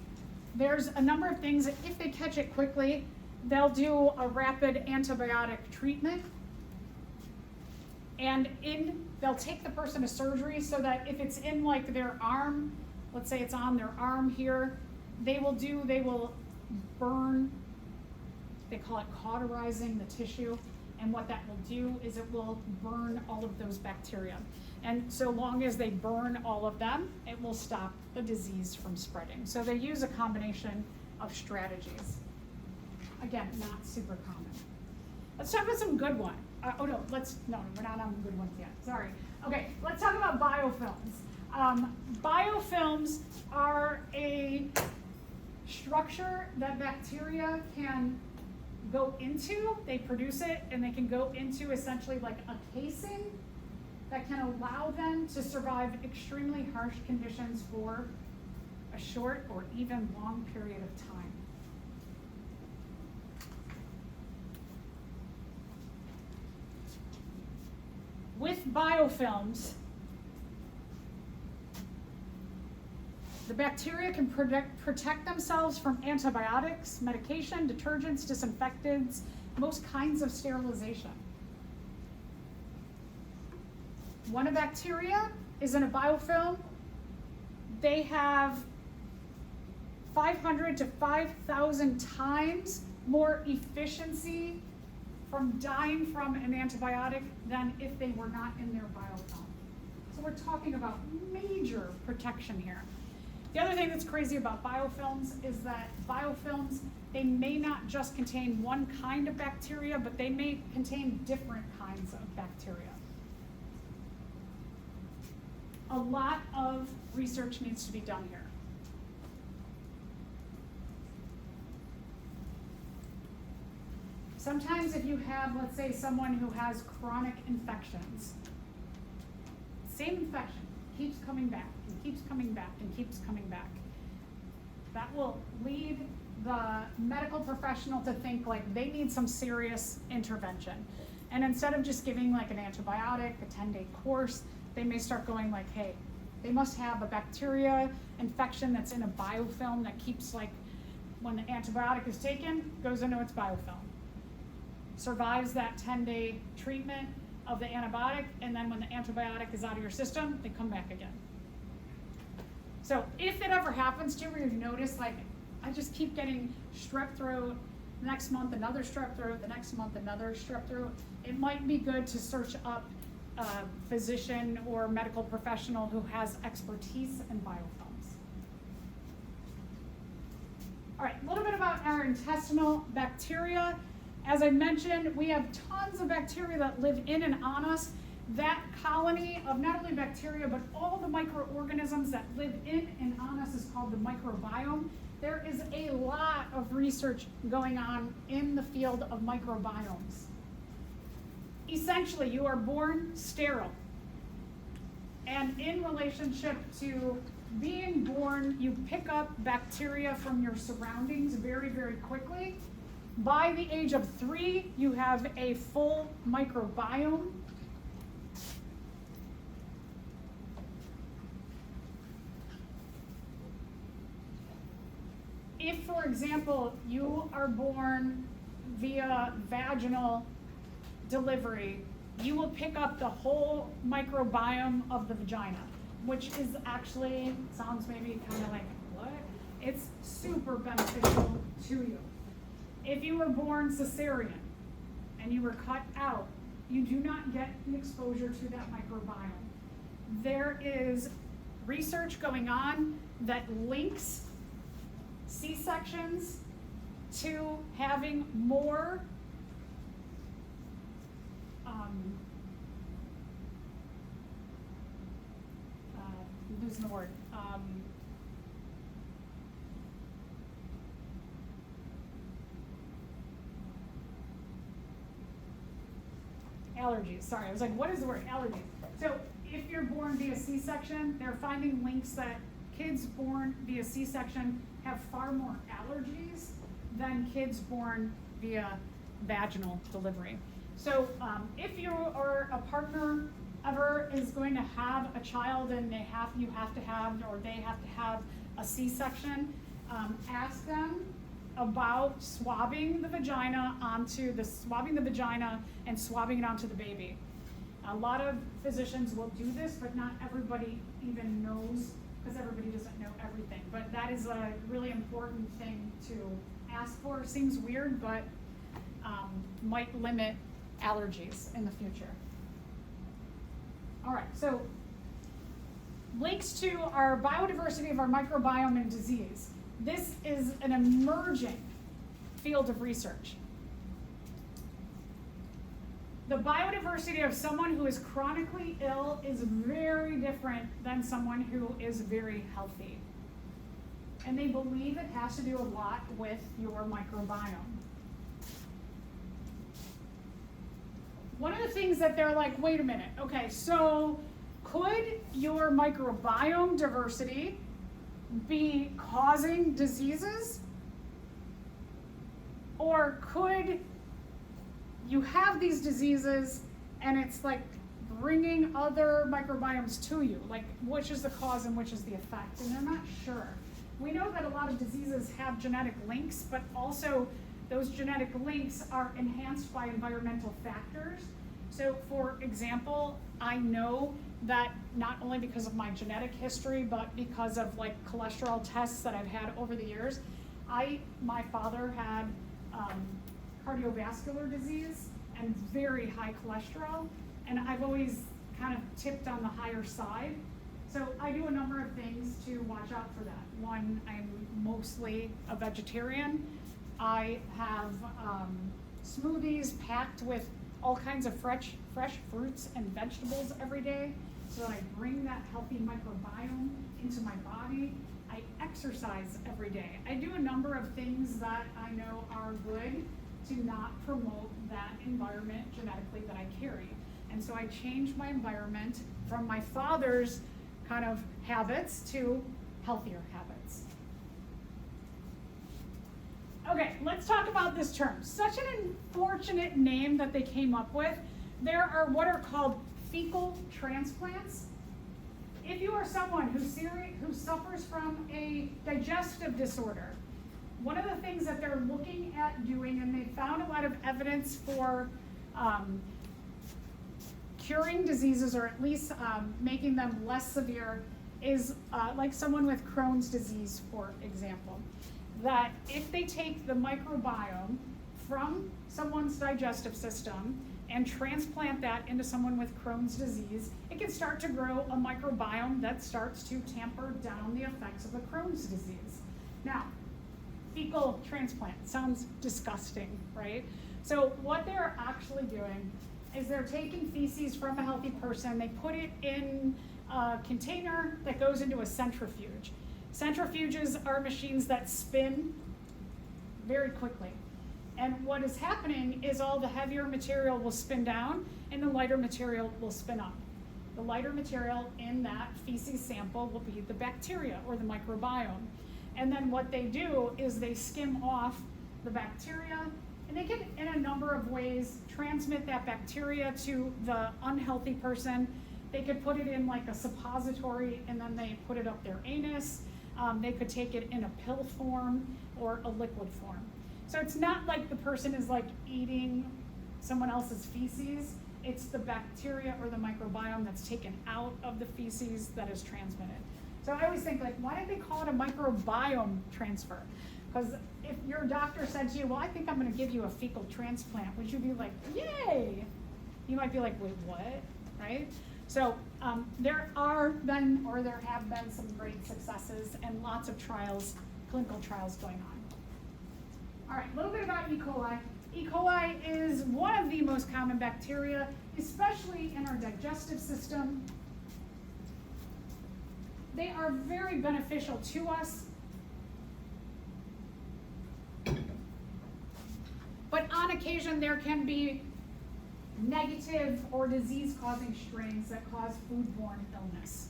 There's a number of things that if they catch it quickly, they'll do a rapid antibiotic treatment. And they'll take the person to surgery so that if it's in like their arm, let's say it's on their arm here, they will burn, they call it cauterizing the tissue. And what that will do is it will burn all of those bacteria. And so long as they burn all of them, it will stop the disease from spreading. So they use a combination of strategies. Again, not super common. Let's talk about some good ones. We're not on good ones yet, sorry. Okay, let's talk about biofilms. Biofilms are a structure that bacteria can go into, they produce it, and they can go into essentially like a casing that can allow them to survive extremely harsh conditions for a short or even long period of time. With biofilms, the bacteria can protect themselves from antibiotics, medication, detergents, disinfectants, most kinds of sterilization. When a bacteria is in a biofilm, they have 500 to 5,000 times more efficiency from dying from an antibiotic than if they were not in their biofilm. So we're talking about major protection here. The other thing that's crazy about biofilms is that biofilms, they may not just contain one kind of bacteria, but they may contain different kinds of bacteria. A lot of research needs to be done here. Sometimes if you have, let's say, someone who has chronic infections, same infection keeps coming back and keeps coming back and keeps coming back, that will lead the medical professional to think like they need some serious intervention. And instead of just giving like an antibiotic, a 10-day course, they may start going like, hey, they must have a bacteria infection that's in a biofilm that keeps, like, when the antibiotic is taken, goes into its biofilm, survives that 10-day treatment of the antibiotic, and then when the antibiotic is out of your system, they come back again. So if it ever happens to you where you notice, like, I just keep getting strep throat, next month another strep throat, the next month another strep throat, it might be good to search up a physician or medical professional who has expertise in biofilms. All right, a little bit about our intestinal bacteria. As I mentioned, we have tons of bacteria that live in and on us. That colony of not only bacteria, but all the microorganisms that live in and on us is called the microbiome. There is a lot of research going on in the field of microbiomes. Essentially, you are born sterile. And in relationship to being born, you pick up bacteria from your surroundings very, very quickly. By the age of 3, you have a full microbiome. If, for example, you are born via vaginal delivery, you will pick up the whole microbiome of the vagina, which is actually, sounds maybe kind of like, what? It's super beneficial to you. If you were born cesarean and you were cut out, you do not get the exposure to that microbiome. There is research going on that links C-sections to having more I'm losing the word. Allergies, sorry, I was like, what is the word? Allergies. So if you're born via C-section, they're finding links that kids born via C-section have far more allergies than kids born via vaginal delivery. So if you or a partner ever is going to have a child and they have to have a C-section, ask them about swabbing the vagina and swabbing it onto the baby. A lot of physicians will do this, but not everybody even knows, because everybody doesn't know everything. But that is a really important thing to ask for. Seems weird, but might limit allergies in the future. All right, so links to our biodiversity of our microbiome and disease. This is an emerging field of research. The biodiversity of someone who is chronically ill is very different than someone who is very healthy. And they believe it has to do a lot with your microbiome. One of the things that they're like, wait a minute, okay, so could your microbiome diversity be causing diseases? Or could you have these diseases and it's like bringing other microbiomes to you? Like, which is the cause and which is the effect? And they're not sure. We know that a lot of diseases have genetic links, but also those genetic links are enhanced by environmental factors. So for example, I know that not only because of my genetic history, but because of like cholesterol tests that I've had over the years, my father had cardiovascular disease and very high cholesterol, and I've always kind of tipped on the higher side. So I do a number of things to watch out for that. One, I'm mostly a vegetarian. I have smoothies packed with all kinds of fresh fruits and vegetables every day, so I bring that healthy microbiome into my body. I exercise every day. I do a number of things that I know are good to not promote that environment genetically that I carry. And so I change my environment from my father's kind of habits to healthier habits. Okay, let's talk about this term. Such an unfortunate name that they came up with. There are what are called fecal transplants. If you are someone who suffers from a digestive disorder, one of the things that they're looking at doing, and they found a lot of evidence for curing diseases, or at least making them less severe, is like someone with Crohn's disease, for example. That if they take the microbiome from someone's digestive system and transplant that into someone with Crohn's disease, it can start to grow a microbiome that starts to tamper down the effects of the Crohn's disease. Now, fecal transplant sounds disgusting, right? So what they're actually doing is they're taking feces from a healthy person, they put it in a container that goes into a centrifuge. Centrifuges are machines that spin very quickly. And what is happening is all the heavier material will spin down and the lighter material will spin up. The lighter material in that feces sample will be the bacteria or the microbiome. And then what they do is they skim off the bacteria, and they can, in a number of ways, transmit that bacteria to the unhealthy person. They could put it in like a suppository and then they put it up their anus. They could take it in a pill form or a liquid form. So it's not like the person is like eating someone else's feces. It's the bacteria or the microbiome that's taken out of the feces that is transmitted. So I always think, like, why did they call it a microbiome transfer? Because if your doctor said to you, well, I think I'm going to give you a fecal transplant, would you be like, yay? You might be like, wait, what? Right? So there have been some great successes and lots of trials, clinical trials going on. All right, a little bit about E. coli. E. coli is one of the most common bacteria, especially in our digestive system. They are very beneficial to us. But on occasion, there can be negative or disease-causing strains that cause foodborne illness.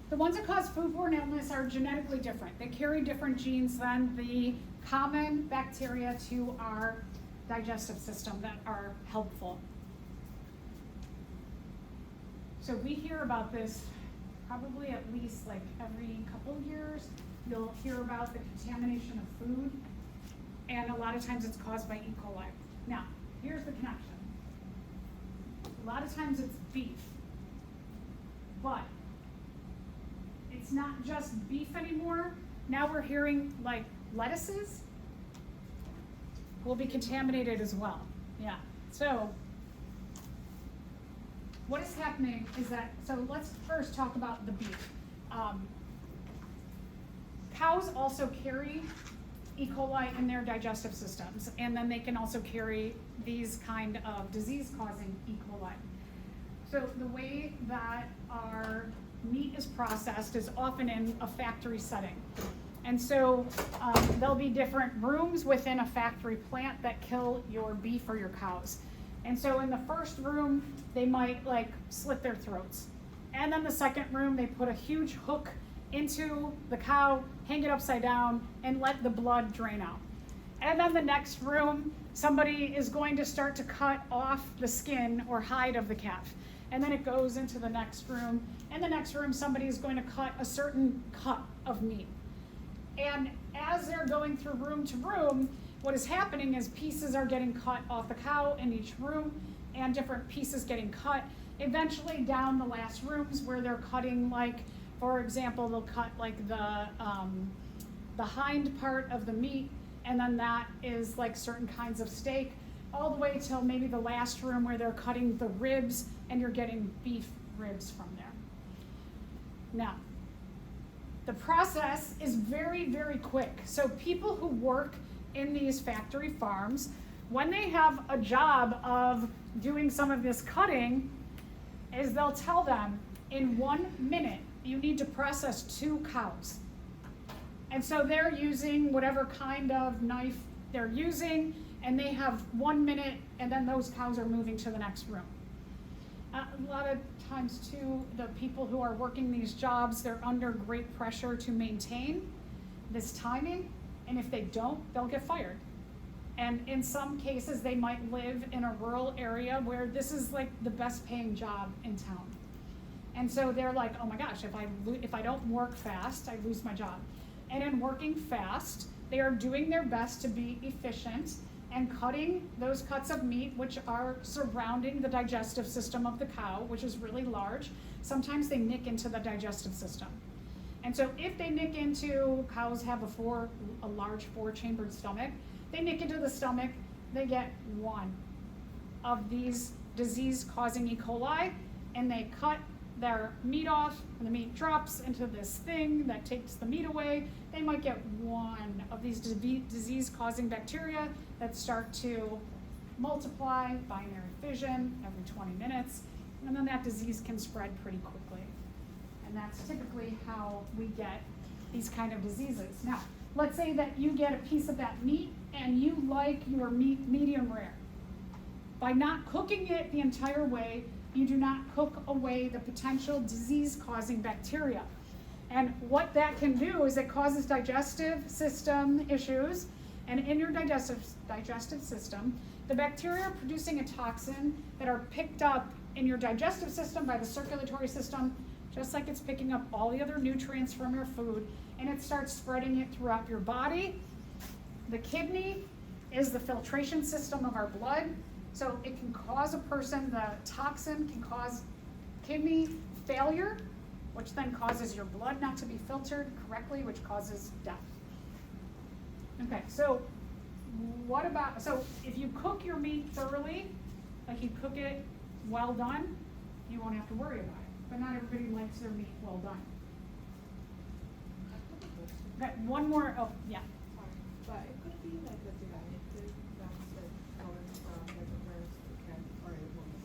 The ones that cause foodborne illness are genetically different. They carry different genes than the common bacteria to our digestive system that are helpful. So we hear about this probably at least like every couple of years. You'll hear about the contamination of food, and a lot of times it's caused by E. coli. Now, here's the connection. A lot of times it's beef, but it's not just beef anymore. Now we're hearing like lettuces will be contaminated as well. Yeah, so what is happening is that, so let's first talk about the beef. Cows also carry E. coli in their digestive systems, and then they can also carry these kind of disease-causing E. coli. So the way that our meat is processed is often in a factory setting. And so there'll be different rooms within a factory plant that kill your beef or your cows. And so in the first room, they might like slit their throats. And then the second room, they put a huge hook into the cow, hang it upside down, and let the blood drain out. And then the next room, somebody is going to start to cut off the skin or hide of the calf. And then it goes into the next room. In the next room, somebody is going to cut a certain cut of meat. And as they're going through room to room, what is happening is pieces are getting cut off the cow in each room, and different pieces getting cut. Eventually down the last rooms where they're cutting, like, for example, they'll cut like the hind part of the meat, and then that is like certain kinds of steak. all the way till maybe the last room where they're cutting the ribs and you're getting beef ribs from there. Now, the process is very, very quick. So people who work in these factory farms, when they have a job of doing some of this cutting, is they'll tell them, in 1 minute, you need to process 2 cows. And so they're using whatever kind of knife they're using, and they have 1 minute, and then those cows are moving to the next room. A lot of times too, the people who are working these jobs, they're under great pressure to maintain this timing, and if they don't, they'll get fired. And in some cases, they might live in a rural area where this is like the best paying job in town. And so they're like, oh my gosh, if I don't work fast, I lose my job. And in working fast, they are doing their best to be efficient and cutting those cuts of meat which are surrounding the digestive system of the cow, which is really large. Sometimes they nick into the digestive system. And so if they nick into, cows have a large 4-chambered stomach, they nick into the stomach, they get 1 of these disease-causing E. coli, and they cut their meat off, and the meat drops into this thing that takes the meat away. They might get 1 of these disease-causing bacteria that start to multiply, binary fission, every 20 minutes, and then that disease can spread pretty quickly. And that's typically how we get these kind of diseases. Now, let's say that you get a piece of that meat and you like your meat medium rare. By not cooking it the entire way, you do not cook away the potential disease-causing bacteria. And what that can do is it causes digestive system issues, and in your digestive system, the bacteria are producing a toxin that are picked up in your digestive system by the circulatory system, just like it's picking up all the other nutrients from your food, and it starts spreading it throughout your body. The kidney is the filtration system of our blood, so it can cause a person, the toxin can cause kidney failure, which then causes your blood not to be filtered correctly, which causes death. Okay, so what about, so if you cook your meat thoroughly, like you cook it well done, you won't have to worry about it. But not everybody likes their meat well done. Okay, one more, oh, yeah. Sorry, but it could be like a genetic thing that's going from like a first cat or a woman.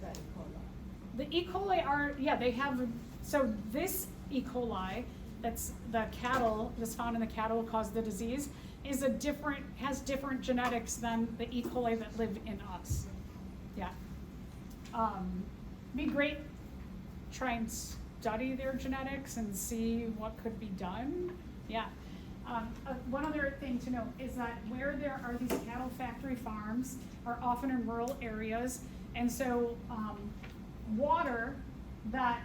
That E. coli. The E. coli are, yeah, they have, so this E. coli, that's the cattle, that's found in the cattle cause the disease, is has different genetics than the E. coli that live in us. Yeah. Be great, try and study their genetics and see what could be done. Yeah. One other thing to note is that where there are these cattle factory farms are often in rural areas, and so water that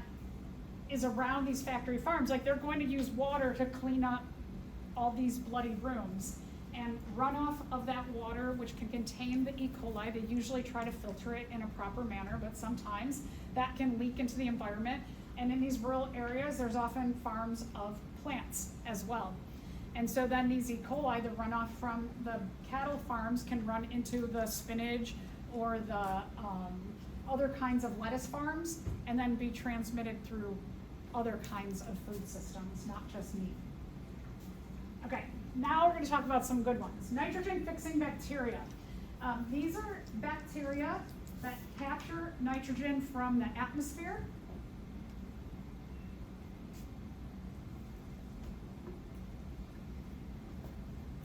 is around these factory farms, like they're going to use water to clean up all these bloody rooms, and runoff of that water, which can contain the E. coli, they usually try to filter it in a proper manner, but sometimes that can leak into the environment. And in these rural areas, there's often farms of plants as well. And so then these E. coli, the runoff from the cattle farms, can run into the spinach or the other kinds of lettuce farms, and then be transmitted through other kinds of food systems, not just meat. Okay, now we're going to talk about some good ones. Nitrogen-fixing bacteria. These are bacteria that capture nitrogen from the atmosphere.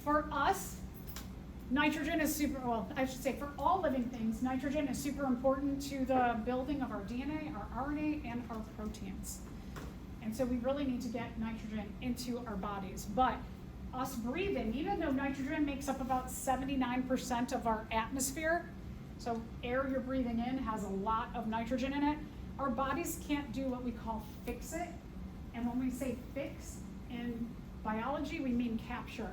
For us, nitrogen is super, well, I should say for all living things, nitrogen is super important to the building of our DNA, our RNA, and our proteins. And so we really need to get nitrogen into our bodies. But us breathing, even though nitrogen makes up about 79% of our atmosphere, so air you're breathing in has a lot of nitrogen in it, our bodies can't do what we call fix it. And when we say fix in biology, we mean capture.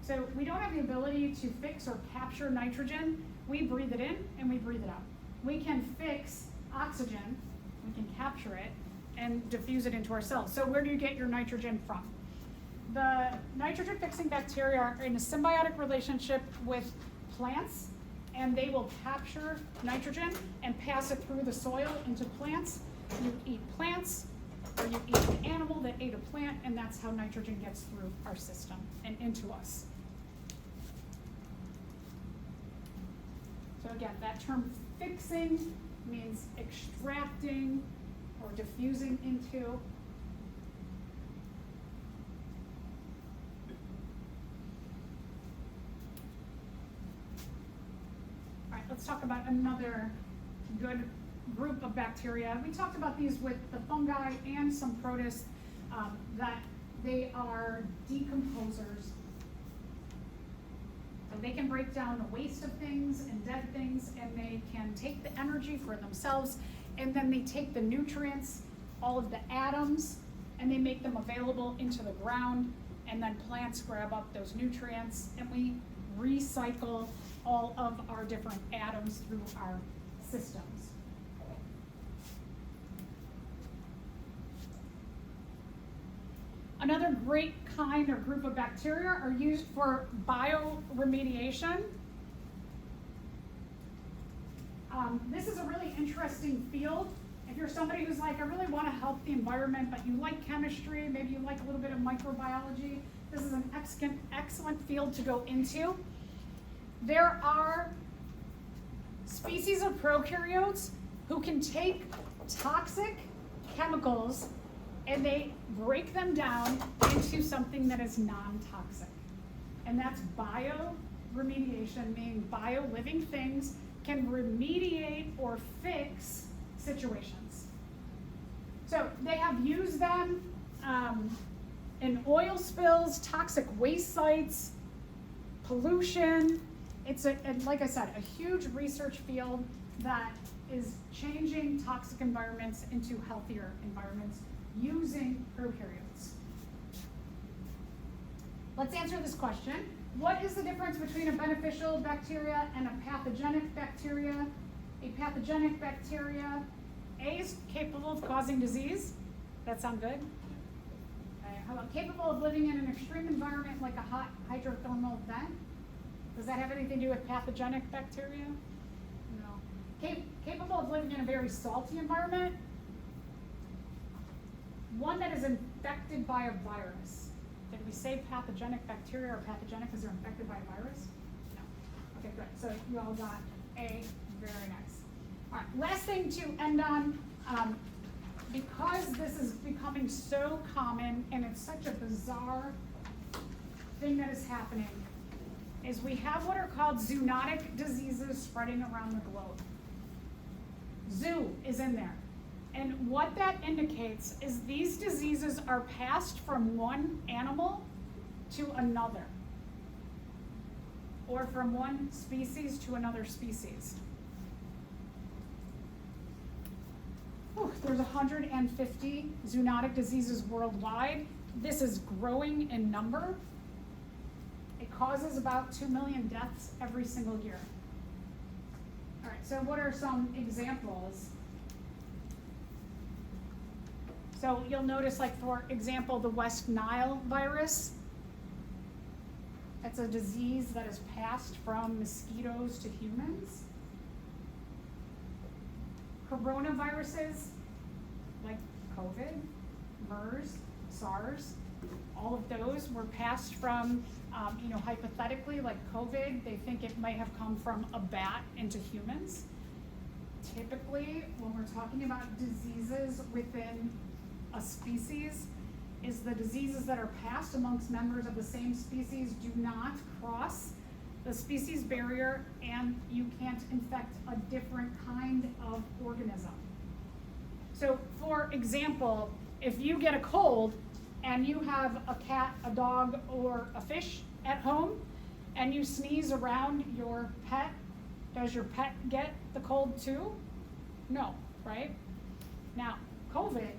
So we don't have the ability to fix or capture nitrogen. We breathe it in and we breathe it out. We can fix oxygen, we can capture it, and diffuse it into our cells. So where do you get your nitrogen from? The nitrogen-fixing bacteria are in a symbiotic relationship with plants, and they will capture nitrogen and pass it through the soil into plants. You eat plants, or you eat an animal that ate a plant, and that's how nitrogen gets through our system and into us. So again, that term fixing means extracting or diffusing into. All right, let's talk about another good group of bacteria. We talked about these with the fungi and some protists, that they are decomposers. So they can break down the waste of things and dead things, and they can take the energy for themselves, and then they take the nutrients, all of the atoms, and they make them available into the ground, and then plants grab up those nutrients, and we recycle all of our different atoms through our systems. Another great kind or group of bacteria are used for bioremediation. This is a really interesting field. If you're somebody who's like, I really want to help the environment, but you like chemistry, maybe you like a little bit of microbiology, this is an excellent field to go into. There are species of prokaryotes who can take toxic chemicals and they break them down into something that is non-toxic. And that's bioremediation, meaning bio-living things can remediate or fix situations. So they have used them in oil spills, toxic waste sites, pollution. It's, like I said, a huge research field that is changing toxic environments into healthier environments using prokaryotes. Let's answer this question. What is the difference between a beneficial bacteria and a pathogenic bacteria? A pathogenic bacteria, A, is capable of causing disease. That sound good? How about capable of living in an extreme environment like a hot hydrothermal vent? Does that have anything to do with pathogenic bacteria? No. Capable of living in a very salty environment? One that is infected by a virus. Did we say pathogenic bacteria or pathogenic because they're infected by a virus? No. Okay, good. So you all got A. Very nice. All right, last thing to end on, because this is becoming so common and it's such a bizarre thing that is happening, is we have what are called zoonotic diseases spreading around the globe. Zoo is in there. And what that indicates is these diseases are passed from one animal to another, or from one species to another species. There's 150 zoonotic diseases worldwide. This is growing in number. It causes about 2 million deaths every single year. All right, so what are some examples? So you'll notice, like, for example, the West Nile virus. It's a disease that is passed from mosquitoes to humans. Coronaviruses, like COVID, MERS, SARS, all of those were passed from, hypothetically, like COVID, they think it might have come from a bat into humans. Typically, when we're talking about diseases within a species, is the diseases that are passed amongst members of the same species do not cross the species barrier, and you can't infect a different kind of organism. So, for example, if you get a cold and you have a cat, a dog, or a fish at home, and you sneeze around your pet, does your pet get the cold too? No, right? Now, COVID,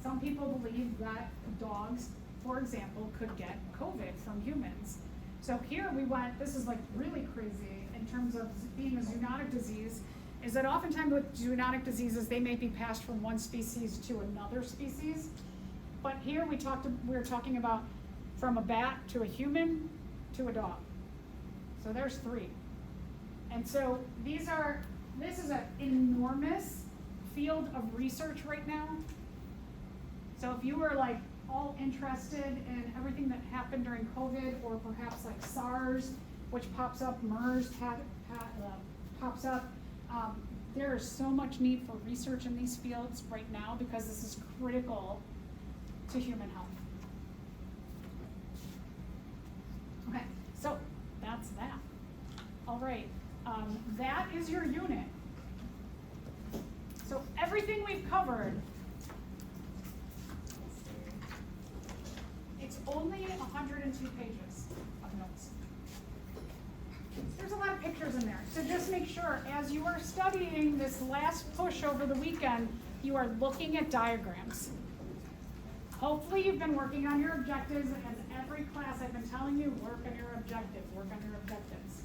some people believe that dogs, for example, could get COVID from humans. So here we went, this is like really crazy in terms of being a zoonotic disease, is that oftentimes with zoonotic diseases, they may be passed from one species to another species. But here we're talking about from a bat to a human to a dog. So there's 3. And so this is an enormous field of research right now. So if you were like all interested in everything that happened during COVID, or perhaps like SARS, which pops up, MERS pops up, there is so much need for research in these fields right now because this is critical to human health. Okay, so that's that. All right, that is your unit. So everything we've covered, it's only 102 pages of notes. There's a lot of pictures in there. So just make sure as you are studying this last push over the weekend, you are looking at diagrams. Hopefully you've been working on your objectives, as every class I've been telling you, work on your objectives, work on your objectives.